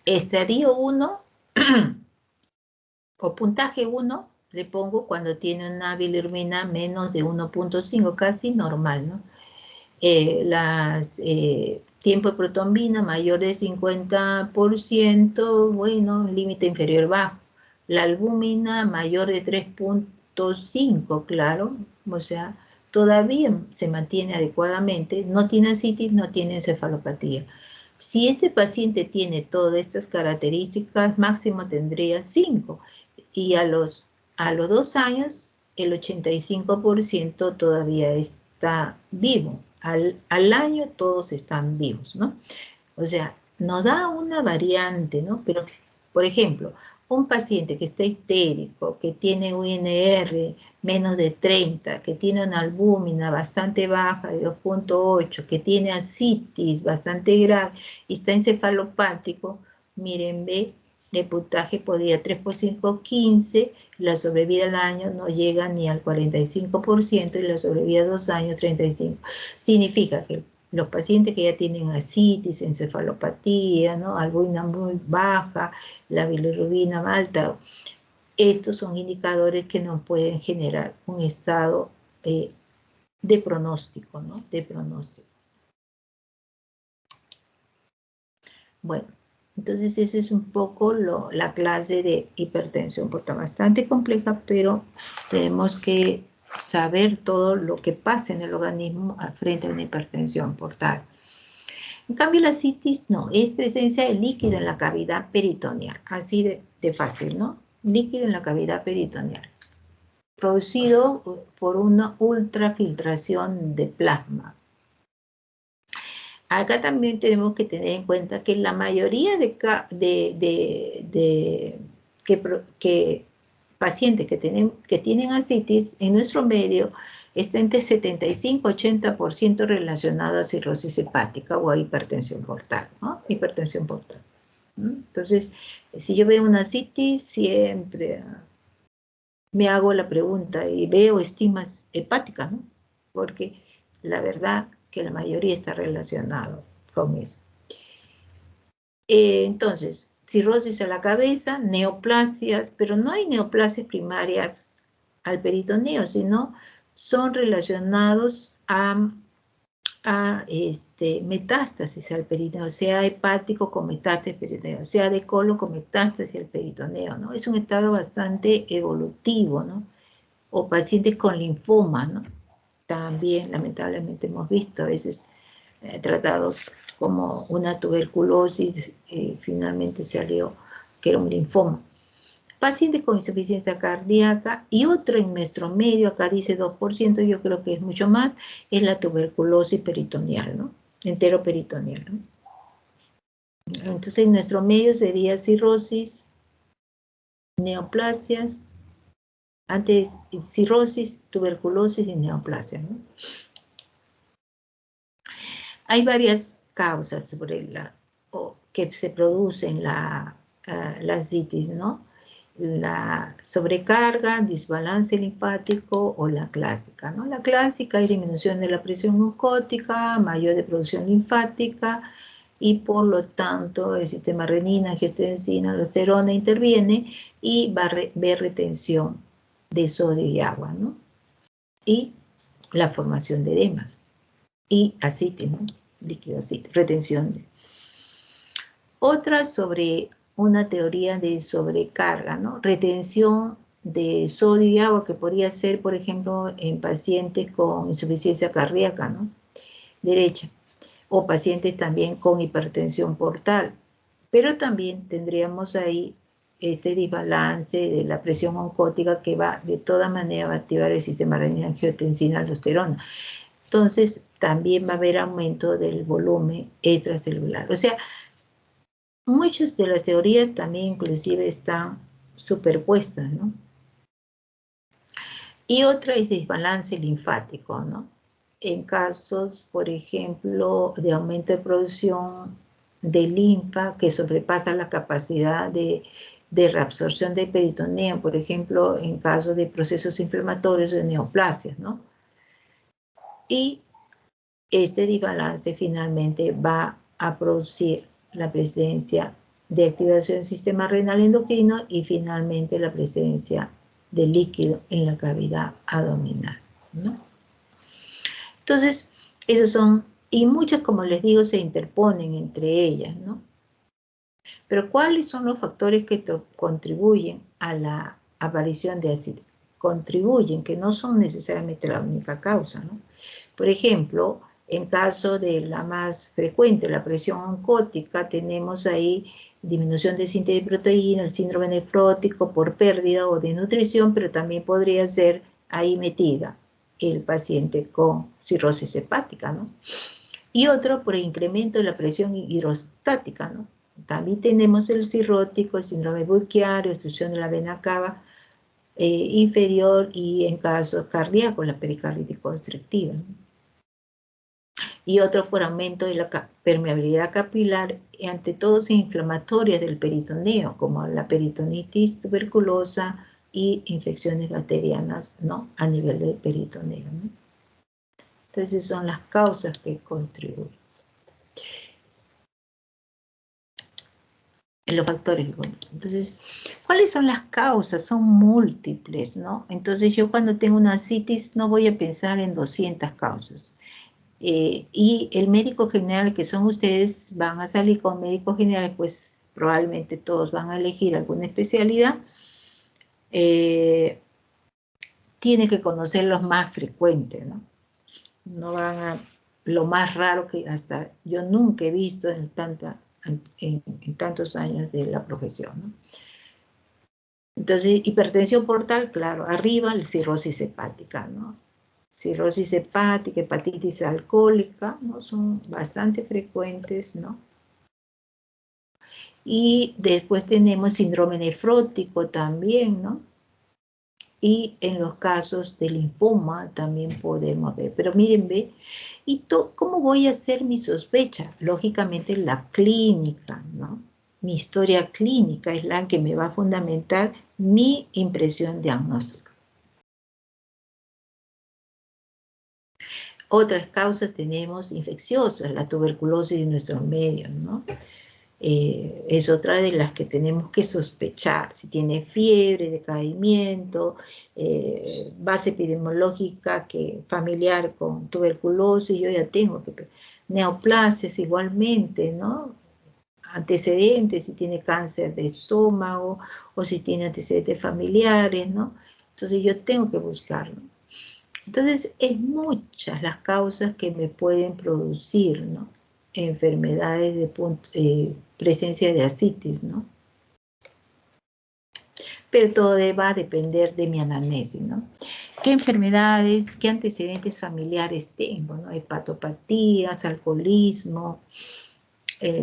S1: Estadio 1 o puntaje 1 le pongo cuando tiene una bilirrubina menos de 1.5, casi normal, ¿no? Tiempo de protombina mayor de 50%, bueno, límite inferior bajo. La albúmina mayor de 3.5, claro, o sea, todavía se mantiene adecuadamente, no tiene ascitis, no tiene encefalopatía. Si este paciente tiene todas estas características, máximo tendría 5, y a los 2 años el 85% todavía está vivo. Al año todos están vivos, ¿no? O sea, nos da una variante, ¿no? Pero, por ejemplo, un paciente que está histérico, que tiene un INR menos de 30, que tiene una albúmina bastante baja de 2.8, que tiene ascitis bastante grave y está encefalopático, miren, ve, el puntaje podría 3 por 5, 15, la sobrevida al año no llega ni al 45% y la sobrevida a 2 años, 35. Significa que los pacientes que ya tienen ascitis, encefalopatía, ¿no? Albúmina muy baja, la bilirrubina alta, estos son indicadores que nos pueden generar un estado de pronóstico, ¿no? De pronóstico. Bueno, entonces esa es un poco la clase de hipertensión portal, bastante compleja, pero tenemos que saber todo lo que pasa en el organismo frente a una hipertensión portal. En cambio, la ascitis no, es presencia de líquido en la cavidad peritoneal, así de fácil, ¿no? Líquido en la cavidad peritoneal, producido por una ultrafiltración de plasma. Acá también tenemos que tener en cuenta que la mayoría de pacientes que tienen ascitis en nuestro medio está entre 75-80% relacionada a cirrosis hepática o a hipertensión portal, ¿no? Hipertensión portal. Entonces, si yo veo una ascitis, siempre me hago la pregunta y veo estimas hepáticas, ¿no? Porque la verdad que la mayoría está relacionado con eso. Entonces, cirrosis a la cabeza, neoplasias, pero no hay neoplasias primarias al peritoneo, sino son relacionados a metástasis al peritoneo, sea hepático con metástasis al peritoneo, sea de colon con metástasis al peritoneo, ¿no? Es un estado bastante evolutivo, ¿no? O pacientes con linfoma, ¿no? También, lamentablemente, hemos visto a veces tratados como una tuberculosis, finalmente salió que era un linfoma. Pacientes con insuficiencia cardíaca y otro en nuestro medio, acá dice 2%, yo creo que es mucho más, es la tuberculosis peritoneal, ¿no? Enteroperitoneal, ¿no? Entonces, en nuestro medio sería cirrosis, neoplasias, antes cirrosis, tuberculosis y neoplasia, ¿no? Hay varias causas sobre que se producen la ascitis, ¿no? La sobrecarga, desbalance linfático o la clásica, ¿no? La clásica hay disminución de la presión osmótica, mayor de producción linfática y por lo tanto el sistema renina, angiotensina, aldosterona interviene y va a haber retención de sodio y agua, ¿no? Y la formación de edemas y ascitis, ¿no? Líquido ascitis, retención. Otra sobre una teoría de sobrecarga, ¿no? Retención de sodio y agua que podría ser, por ejemplo, en pacientes con insuficiencia cardíaca, ¿no? Derecha, o pacientes también con hipertensión portal, pero también tendríamos ahí este desbalance de la presión oncótica que va de toda manera a activar el sistema renina, angiotensina, aldosterona. Entonces, también va a haber aumento del volumen extracelular. O sea, muchas de las teorías también inclusive están superpuestas, ¿no? Y otra es desbalance linfático, ¿no? En casos, por ejemplo, de aumento de producción de linfa que sobrepasa la capacidad de reabsorción del peritoneo, por ejemplo, en casos de procesos inflamatorios de neoplasias, ¿no? Y este desbalance finalmente va a producir la presencia de activación del sistema renal endocrino y finalmente la presencia de líquido en la cavidad abdominal, ¿no? Entonces, esos son Y muchas, como les digo, se interponen entre ellas, ¿no? Pero ¿cuáles son los factores que contribuyen a la aparición de ácido? Contribuyen, que no son necesariamente la única causa, ¿no? Por ejemplo, en caso de la más frecuente, la presión oncótica, tenemos ahí disminución de síntesis de proteína, el síndrome nefrótico por pérdida o desnutrición, pero también podría ser ahí metida el paciente con cirrosis hepática, ¿no? Y otro por el incremento de la presión hidrostática, ¿no? También tenemos el cirrótico, el síndrome Buchiari, obstrucción de la vena cava inferior y en casos cardíacos la pericarditis constrictiva, ¿no? Y otro por aumento de la permeabilidad capilar y ante todo inflamatorias del peritoneo, como la peritonitis tuberculosa y infecciones bacterianas, ¿no? A nivel del peritoneo, ¿no? Entonces son las causas que contribuyen. En los factores. Entonces, ¿cuáles son las causas? Son múltiples, ¿no? Entonces yo cuando tengo una ascitis no voy a pensar en 200 causas. Y el médico general, que son ustedes, van a salir con médicos generales, pues probablemente todos van a elegir alguna especialidad. Tiene que conocer los más frecuentes, ¿no? No van a... Lo más raro que hasta yo nunca he visto en tantos años de la profesión, ¿no? Entonces, hipertensión portal, claro, arriba el cirrosis hepática, ¿no? Cirrosis hepática, hepatitis alcohólica, ¿no? Son bastante frecuentes, ¿no? Y después tenemos síndrome nefrótico también, ¿no? Y en los casos de linfoma también podemos ver. Pero miren, ve, ¿y cómo voy a hacer mi sospecha? Lógicamente la clínica, ¿no? Mi historia clínica es la que me va a fundamentar mi impresión diagnóstica. Otras causas tenemos infecciosas, la tuberculosis en nuestros medios, ¿no? Es otra de las que tenemos que sospechar. Si tiene fiebre, decaimiento, base epidemiológica familiar con tuberculosis, yo ya tengo que... Neoplasias igualmente, ¿no? Antecedentes, si tiene cáncer de estómago o si tiene antecedentes familiares, ¿no? Entonces yo tengo que buscarlo. Entonces, es muchas las causas que me pueden producir, ¿no? Enfermedades de presencia de ascitis, ¿no? Pero todo va a depender de mi anamnesis, ¿no? ¿Qué enfermedades, qué antecedentes familiares tengo, ¿no? Hepatopatías, alcoholismo,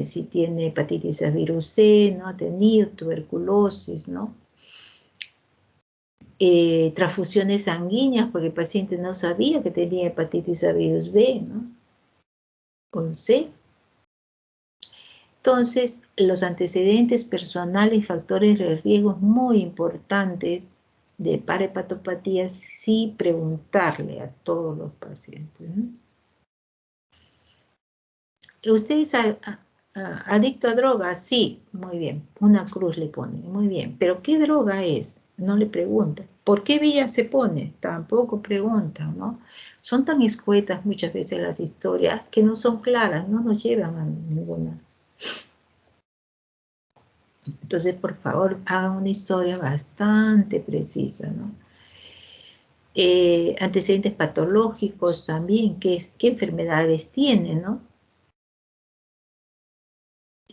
S1: si tiene hepatitis A virus C, ¿no? Ha tenido tuberculosis, ¿no? Transfusiones sanguíneas, porque el paciente no sabía que tenía hepatitis A virus B, ¿no? Con C. Entonces, los antecedentes personales y factores de riesgo muy importantes de parahepatopatía, sí preguntarle a todos los pacientes, ¿no? ¿Usted es adicto a drogas? Sí, muy bien. Una cruz le pone, muy bien. ¿Pero qué droga es? No le pregunta. ¿Por qué vía se pone? Tampoco pregunta, ¿no? Son tan escuetas muchas veces las historias que no son claras, no nos llevan a ninguna. Entonces, por favor, hagan una historia bastante precisa, ¿no? Antecedentes patológicos también, qué enfermedades tiene, ¿no?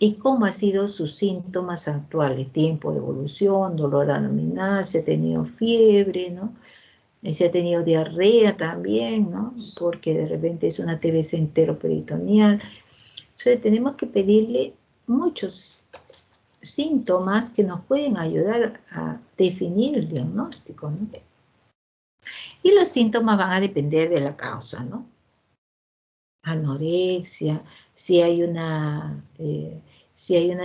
S1: Y cómo han sido sus síntomas actuales, tiempo de evolución, dolor abdominal, si ha tenido fiebre, ¿no? Si ha tenido diarrea también, ¿no? Porque de repente es una TBC enteroperitoneal. Entonces tenemos que pedirle muchos síntomas que nos pueden ayudar a definir el diagnóstico, ¿no? Y los síntomas van a depender de la causa, ¿no? Anorexia, si hay una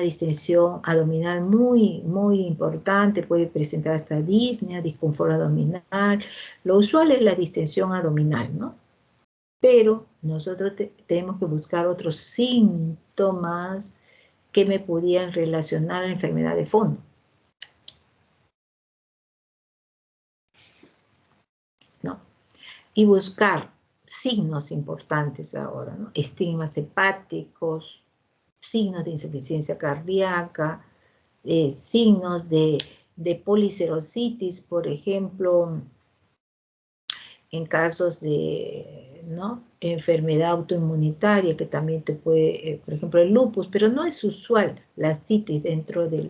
S1: distensión abdominal muy, muy importante, puede presentar hasta disnea, disconfort abdominal. Lo usual es la distensión abdominal, ¿no? Pero nosotros tenemos que buscar otros síntomas que me pudieran relacionar a la enfermedad de fondo, ¿no? Y buscar signos importantes ahora, ¿no? Estigmas hepáticos, signos de insuficiencia cardíaca, signos de policerositis, por ejemplo, en casos de, ¿no?, enfermedad autoinmunitaria, que también te puede, por ejemplo, el lupus, pero no es usual la citis dentro de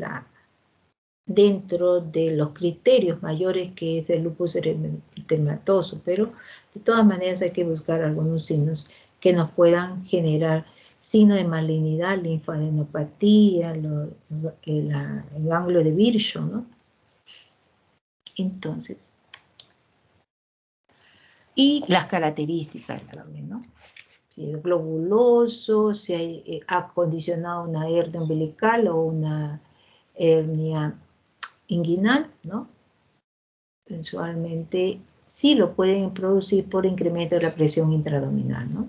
S1: los criterios mayores que es el lupus eritematoso, pero de todas maneras hay que buscar algunos signos que nos puedan generar signos de malignidad, linfadenopatía, el ganglio de Virchow, ¿no? Entonces, y las características también, ¿no? Si es globuloso, si hay acondicionado una hernia umbilical o una hernia inguinal, ¿no? Usualmente sí lo pueden producir por incremento de la presión intraabdominal, ¿no?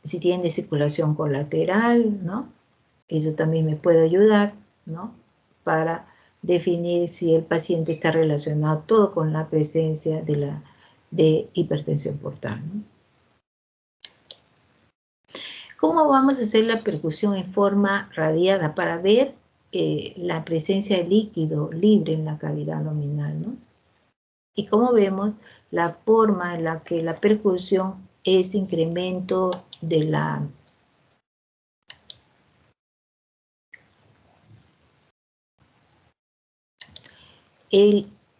S1: Si tienen circulación colateral, ¿no? Eso también me puede ayudar, ¿no? Para definir si el paciente está relacionado todo con la presencia de hipertensión portal, ¿no? ¿Cómo vamos a hacer la percusión en forma radiada para ver la presencia de líquido libre en la cavidad abdominal, ¿no? Y como vemos, la forma en la que la percusión es incremento de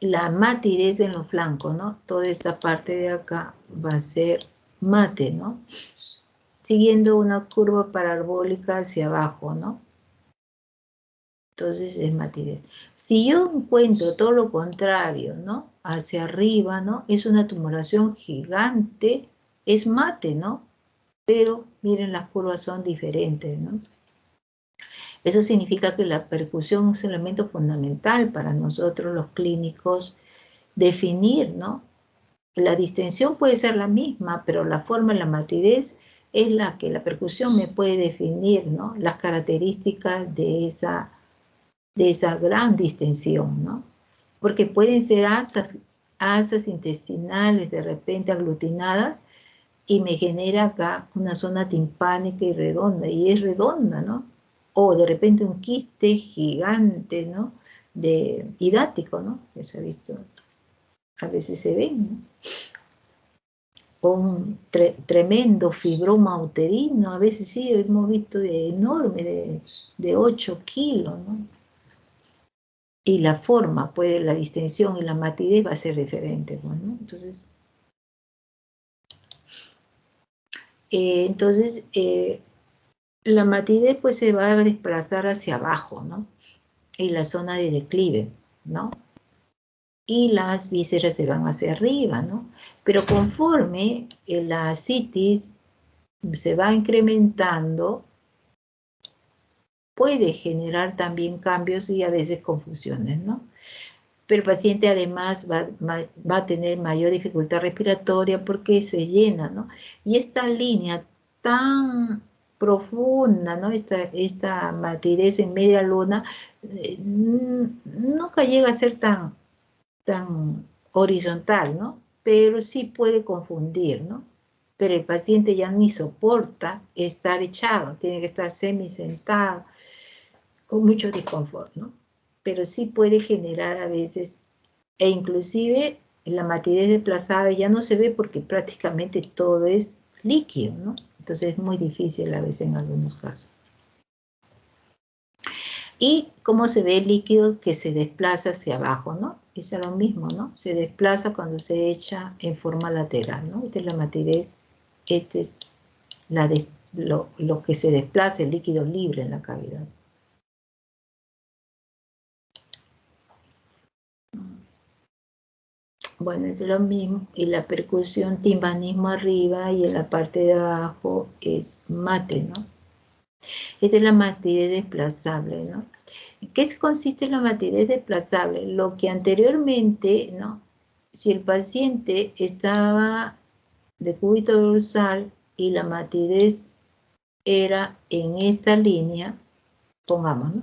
S1: la matidez en los flancos, ¿no? Toda esta parte de acá va a ser mate, ¿no? Siguiendo una curva parabólica hacia abajo, ¿no? Entonces es matidez. Si yo encuentro todo lo contrario, ¿no? Hacia arriba, ¿no? Es una tumoración gigante, es mate, ¿no? Pero miren, las curvas son diferentes, ¿no? Eso significa que la percusión es un elemento fundamental para nosotros los clínicos definir, ¿no? La distensión puede ser la misma, pero la forma, la matidez es la que la percusión me puede definir, ¿no? Las características de esa gran distensión, ¿no? Porque pueden ser asas intestinales de repente aglutinadas y me genera acá una zona timpánica y redonda, y es redonda, ¿no? O de repente un quiste gigante, ¿no? Hidático, ¿no? Eso he visto, a veces se ven, ¿no? O un tremendo fibroma uterino, a veces sí, hemos visto enorme, de 8 kilos, ¿no? Y la forma, la distensión y la matidez va a ser diferente, ¿no? Entonces, la matidez pues se va a desplazar hacia abajo, ¿no? Y la zona de declive, ¿no? Y las vísceras se van hacia arriba, ¿no? Pero conforme la citis se va incrementando, puede generar también cambios y a veces confusiones, ¿no? Pero el paciente además va a tener mayor dificultad respiratoria porque se llena, ¿no? Y esta línea tan profunda, ¿no? Esta matidez en media luna, nunca llega a ser tan horizontal, ¿no? Pero sí puede confundir, ¿no? Pero el paciente ya ni soporta estar echado, tiene que estar semisentado, con mucho disconfort, ¿no? Pero sí puede generar a veces, e inclusive la matidez desplazada ya no se ve porque prácticamente todo es líquido, ¿no? Entonces es muy difícil a veces en algunos casos. Y cómo se ve el líquido que se desplaza hacia abajo, ¿no? Es lo mismo, ¿no? Se desplaza cuando se echa en forma lateral, ¿no? Esta es la matidez, este es lo que se desplaza, el líquido libre en la cavidad. Bueno, es lo mismo, y la percusión, timbanismo arriba y en la parte de abajo es mate, ¿no? Esta es la matidez desplazable, ¿no? ¿En qué consiste la matidez desplazable? Lo que anteriormente, ¿no? Si el paciente estaba de cúbito dorsal y la matidez era en esta línea, pongamos, ¿no?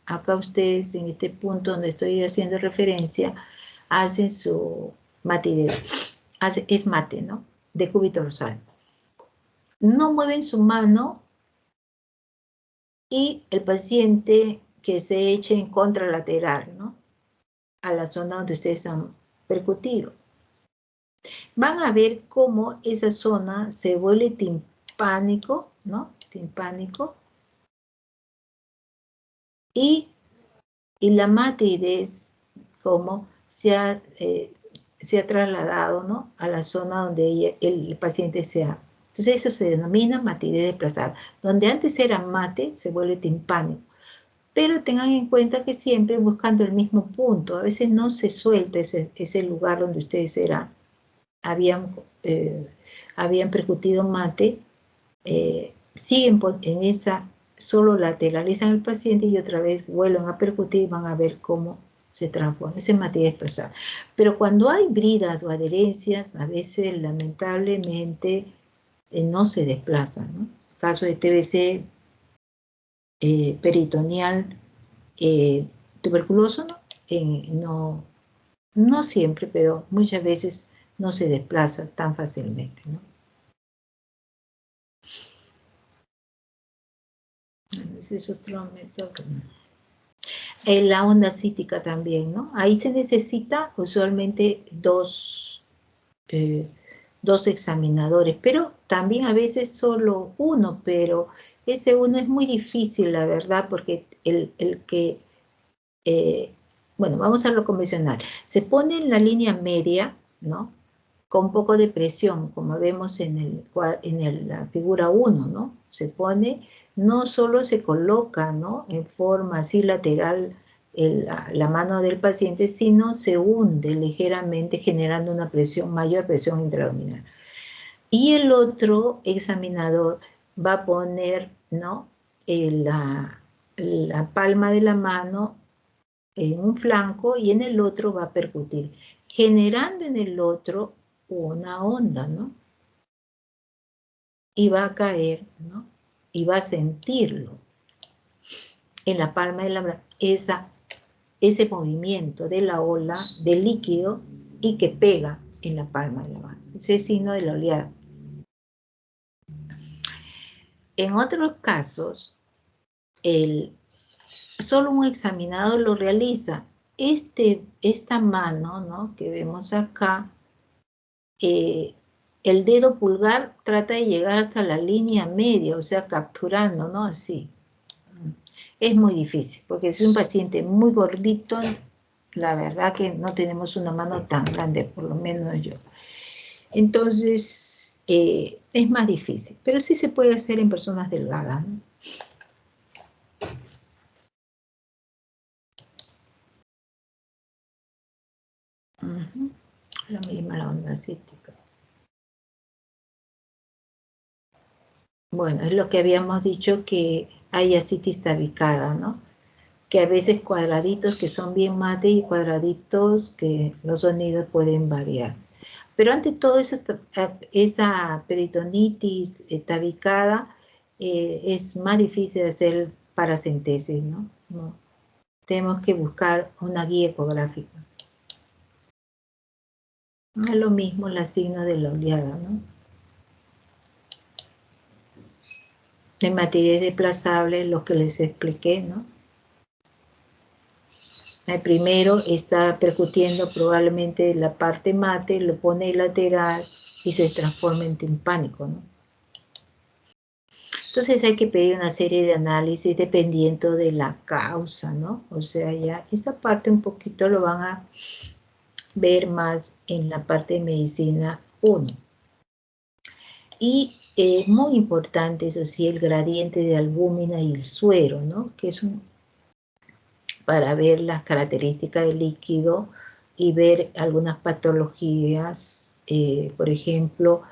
S1: Acá ustedes en este punto donde estoy haciendo referencia, hacen su matidez. Es mate, ¿no? Decúbito dorsal. No mueven su mano y el paciente que se eche en contralateral, ¿no? A la zona donde ustedes han percutido. Van a ver cómo esa zona se vuelve timpánico, ¿no? Timpánico. Y la matidez, como se ha trasladado, ¿no? A la zona donde el paciente sea. Entonces eso se denomina matidez desplazada. Donde antes era mate, se vuelve timpánico. Pero tengan en cuenta que siempre buscando el mismo punto. A veces no se suelta ese lugar donde ustedes habían percutido mate. Siguen en esa, solo lateralizan al paciente y otra vez vuelven a percutir y van a ver cómo se transforma. Esa es materia expresada. Pero cuando hay bridas o adherencias, a veces lamentablemente no se desplazan, ¿no? Caso de TBC peritoneal tuberculoso, ¿no? No siempre, pero muchas veces no se desplaza tan fácilmente, ¿no? Ese es otro método. La onda cítica también, ¿no? Ahí se necesita usualmente dos examinadores, pero también a veces solo uno, pero ese uno es muy difícil, la verdad, porque bueno, vamos a lo convencional. Se pone en la línea media, ¿no? Con un poco de presión, como vemos en la figura 1, ¿no? Se pone, no solo se coloca, ¿no? En forma así lateral la mano del paciente, sino se hunde ligeramente generando una presión, mayor presión intraabdominal. Y el otro examinador va a poner, ¿no? La palma de la mano en un flanco y en el otro va a percutir, generando en el otro una onda, ¿no? Y va a caer, ¿no? Y va a sentirlo en la palma de la mano, ese movimiento de la ola de líquido y que pega en la palma de la mano. Ese es signo de la oleada. En otros casos, solo un examinador lo realiza. Esta mano, ¿no? Que vemos acá, el dedo pulgar trata de llegar hasta la línea media, o sea, capturando, ¿no? Así. Es muy difícil, porque si un paciente muy gordito, la verdad que no tenemos una mano tan grande, por lo menos yo. Entonces, es más difícil, pero sí se puede hacer en personas delgadas, ¿no? La misma la onda cítica. Bueno, es lo que habíamos dicho, que hay ascitis tabicada, ¿no? Que a veces cuadraditos que son bien mate y cuadraditos que los sonidos pueden variar. Pero ante todo esa peritonitis tabicada es más difícil de hacer paracentesis, ¿no? No. Tenemos que buscar una guía ecográfica. No es lo mismo la signo de la oleada, ¿no? De matidez desplazable, lo que les expliqué, ¿no? El primero está percutiendo probablemente la parte mate, lo pone lateral y se transforma en timpánico, ¿no? Entonces hay que pedir una serie de análisis dependiendo de la causa, ¿no? O sea, ya esa parte un poquito lo van a ver más en la parte de medicina 1. Y muy importante, eso sí, el gradiente de albúmina y el suero, ¿no? Que es para ver las características del líquido y ver algunas patologías, por ejemplo,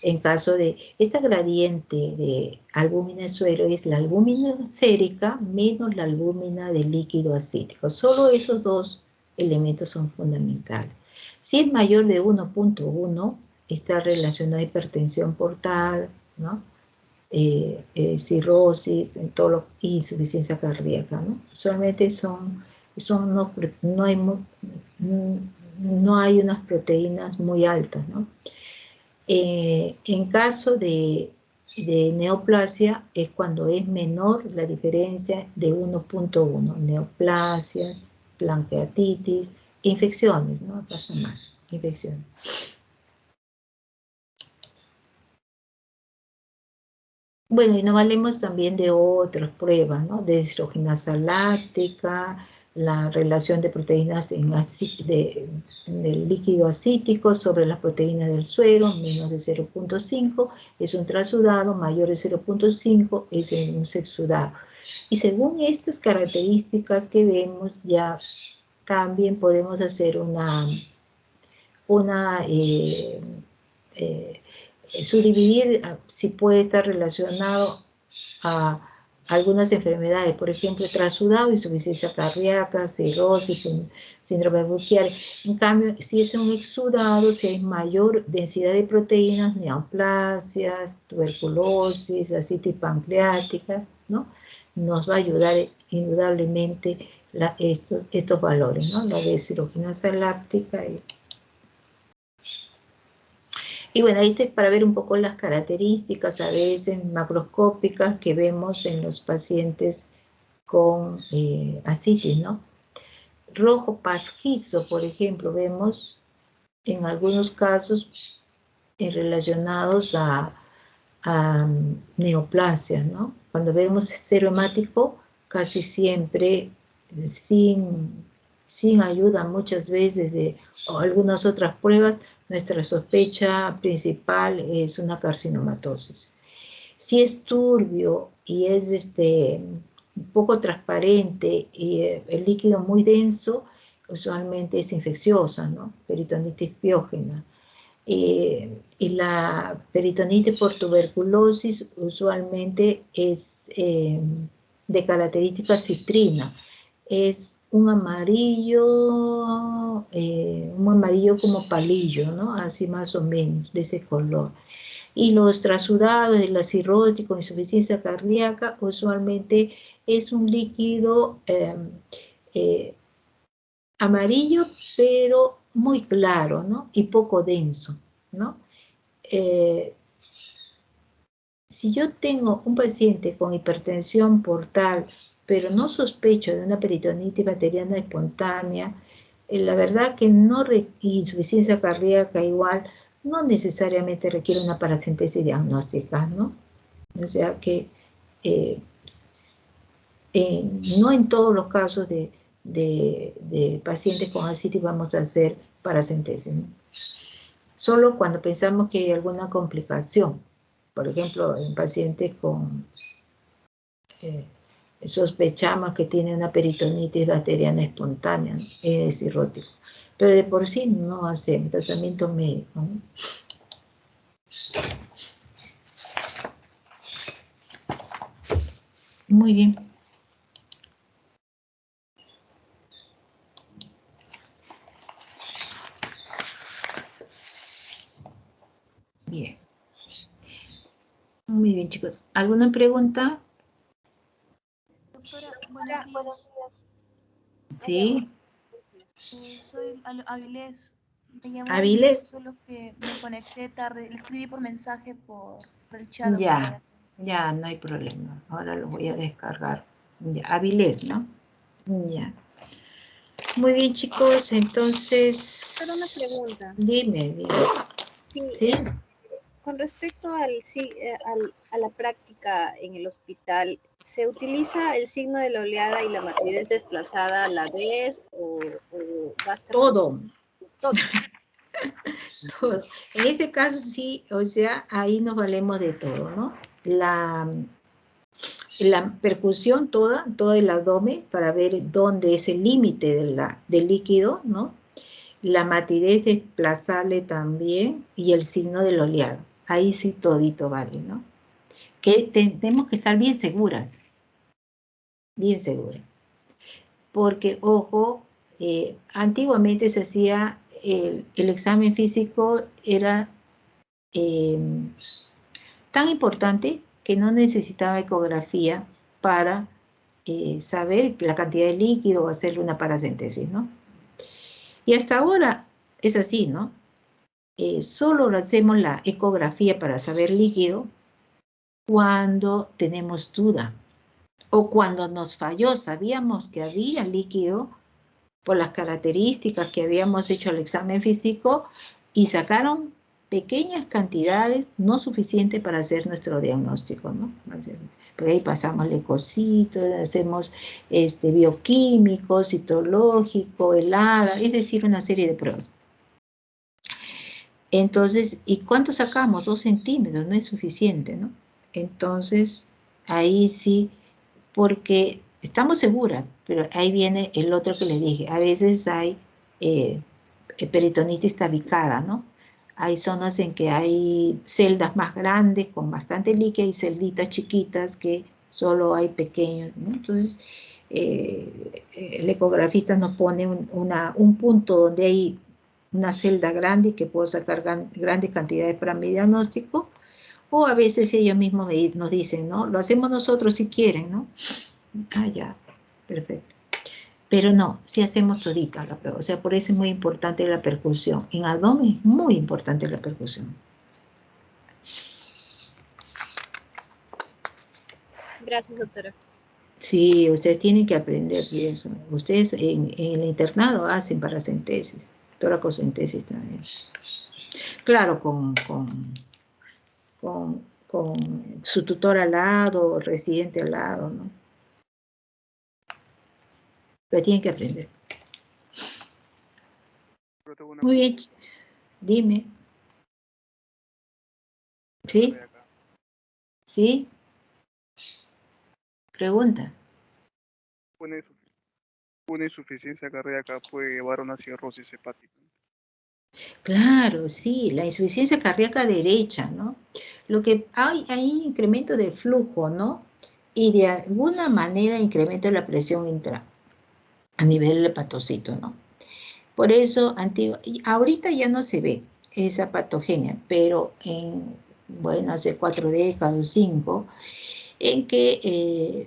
S1: en caso de esta gradiente de albúmina y suero, es la albúmina sérica menos la albúmina del líquido acítico. Solo esos dos elementos son fundamentales. Si es mayor de 1.1, está relacionada a hipertensión portal, ¿no? Cirrosis, y insuficiencia cardíaca, ¿no? Usualmente no hay no hay unas proteínas muy altas, ¿no? En caso de neoplasia es cuando es menor la diferencia de 1.1, neoplasias, pancreatitis, infecciones, ¿no? Acá está más, infecciones. Bueno, y no valemos también de otras pruebas, ¿no? De deshidrogenasa láctica, la relación de proteínas del líquido acítico sobre las proteínas del suero, menos de 0.5 es un transudado, mayor de 0.5 es un sexudado. Y según estas características que vemos, ya también podemos hacer subdividir si puede estar relacionado a algunas enfermedades, por ejemplo, trasudado, insuficiencia cardíaca, cirrosis, síndrome bronquial. En cambio, si es un exudado, si hay mayor densidad de proteínas, neoplasias, tuberculosis, ascitis pancreática, ¿no? Nos va a ayudar indudablemente estos valores, ¿no? La deshidrogenasa láctica y bueno, ahí es para ver un poco las características a veces macroscópicas que vemos en los pacientes con ascitis, ¿no? Rojo pajizo, por ejemplo, vemos en algunos casos relacionados a neoplasias, ¿no? Cuando vemos cero hemático, casi siempre sin ayuda muchas veces de algunas otras pruebas, nuestra sospecha principal es una carcinomatosis. Si es turbio y es un poco transparente y el líquido muy denso, usualmente es infecciosa, ¿no? Peritonitis piógena. Y la peritonitis por tuberculosis usualmente es de característica citrina. Es un amarillo como palillo, ¿no? Así más o menos, de ese color. Y los trasudados de la cirrosis con insuficiencia cardíaca usualmente es un líquido amarillo, pero muy claro, ¿no? Y poco denso, ¿no? Si yo tengo un paciente con hipertensión portal, pero no sospecho de una peritonitis bacteriana espontánea, la verdad que insuficiencia cardíaca igual, no necesariamente requiere una paracentesis diagnóstica, ¿no? O sea que no en todos los casos de pacientes con ascitis vamos a hacer paracentesis, ¿no? Solo cuando pensamos que hay alguna complicación. Por ejemplo, en pacientes con sospechamos que tiene una peritonitis bacteriana espontánea, ¿no? Es cirrótico. Pero de por sí no hacemos tratamiento médico, ¿no? Muy bien. Bien. Muy bien, chicos. ¿Alguna pregunta?
S2: Doctora, buenos días.
S1: Sí.
S2: Soy Avilés. Me llamo
S1: Avilés.
S2: solo que me conecté tarde. Le escribí por mensaje por el chat.
S1: Ya, ya, no hay problema. Ahora lo voy a descargar. Ya, Avilés, ¿no? Ya. Muy bien, chicos, entonces...
S3: Solo una pregunta.
S1: Dime.
S3: Sí,
S1: ¿Sí?
S3: con respecto a la práctica en el hospital, ¿se utiliza el signo de la oleada y la matidez desplazada a la vez o basta
S1: Todo.
S3: todo?
S1: Todo. En ese caso sí, o sea, ahí nos valemos de todo, ¿no? La percusión todo el abdomen para ver dónde es el límite del líquido, ¿no? La matidez desplazable también y el signo del oleado. Ahí sí todito vale, ¿no? Que tenemos que estar bien seguras. Bien seguras. Porque, ojo, antiguamente se hacía el examen físico era tan importante que no necesitaba ecografía para saber la cantidad de líquido o hacerle una paracentesis, ¿no? Y hasta ahora Es así, ¿no? Solo hacemos la ecografía para saber líquido cuando tenemos duda o cuando nos falló, sabíamos que había líquido por las características que habíamos hecho el examen físico y sacaron pequeñas cantidades no suficientes para hacer nuestro diagnóstico, ¿no? Por ahí pasamos leucocitos, hacemos bioquímico, citológico, helada, es decir, una serie de pruebas. Entonces, ¿y cuánto sacamos? 2 centímetros, no es suficiente, ¿no? Entonces, ahí sí, porque estamos seguras, pero ahí viene el otro que le dije, a veces hay peritonitis tabicada, ¿no? Hay zonas en que hay celdas más grandes con bastante líquido y celditas chiquitas que solo hay pequeños, ¿no? Entonces, el ecografista nos pone un punto donde hay una celda grande que puedo sacar grandes cantidades para mi diagnóstico, o a veces ellos mismos nos dicen, ¿no? Lo hacemos nosotros si quieren, ¿no? Ah, ya, perfecto. Pero no, si hacemos todita la prueba. O sea, por eso es muy importante la percusión. En abdomen es muy importante la percusión.
S3: Gracias, doctora.
S1: Sí, ustedes tienen que aprender de eso. Ustedes en el internado hacen paracentesis, toracocentesis también. Claro, con su tutor al lado, residente al lado, ¿no? Pero tienen que aprender. Muy bien, dime. ¿Sí? ¿Sí? Pregunta.
S4: Una insuficiencia cardíaca puede llevar a una cirrosis hepática.
S1: Claro, sí, la insuficiencia cardíaca derecha, ¿no? Lo que hay incremento de flujo, ¿no? Y de alguna manera incremento de la presión a nivel del hepatocito, ¿no? Por eso, ahorita ya no se ve esa patogenia, pero bueno, hace 4 décadas o 5, en que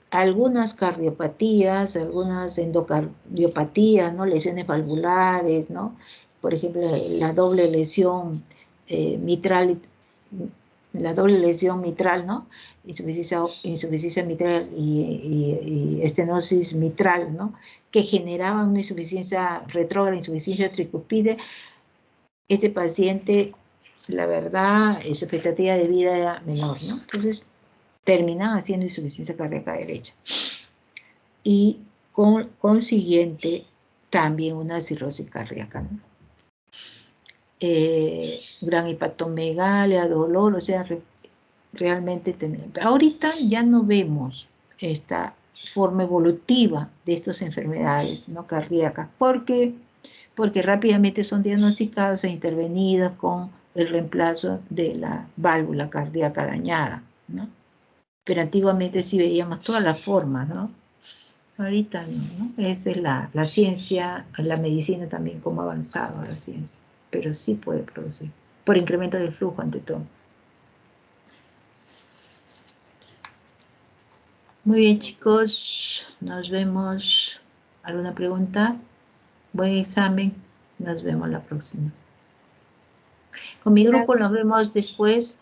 S1: algunas cardiopatías, algunas endocardiopatías, ¿no? Lesiones valvulares, ¿no? Por ejemplo, la doble lesión mitral, ¿no? Insuficiencia mitral y estenosis mitral, ¿no? Que generaban una insuficiencia retrógrada, insuficiencia tricúspide. Este paciente, la verdad, su expectativa de vida era menor, ¿no? Entonces, terminaba haciendo insuficiencia cardíaca derecha. Y con consiguiente, también una cirrosis cardíaca, ¿no? Gran hepatomegalia, dolor, o sea, realmente ahorita ya no vemos esta forma evolutiva de estas enfermedades no cardíacas, porque rápidamente son diagnosticadas e intervenidas con el reemplazo de la válvula cardíaca dañada, ¿no? Pero antiguamente sí veíamos todas las formas, ¿no? Ahorita no, ¿no? Esa es la ciencia, la medicina también, cómo ha avanzado la ciencia, pero sí puede producir, por incremento del flujo ante todo. Muy bien, chicos, nos vemos. ¿Alguna pregunta? Buen examen, nos vemos la próxima. Con mi grupo nos vemos después.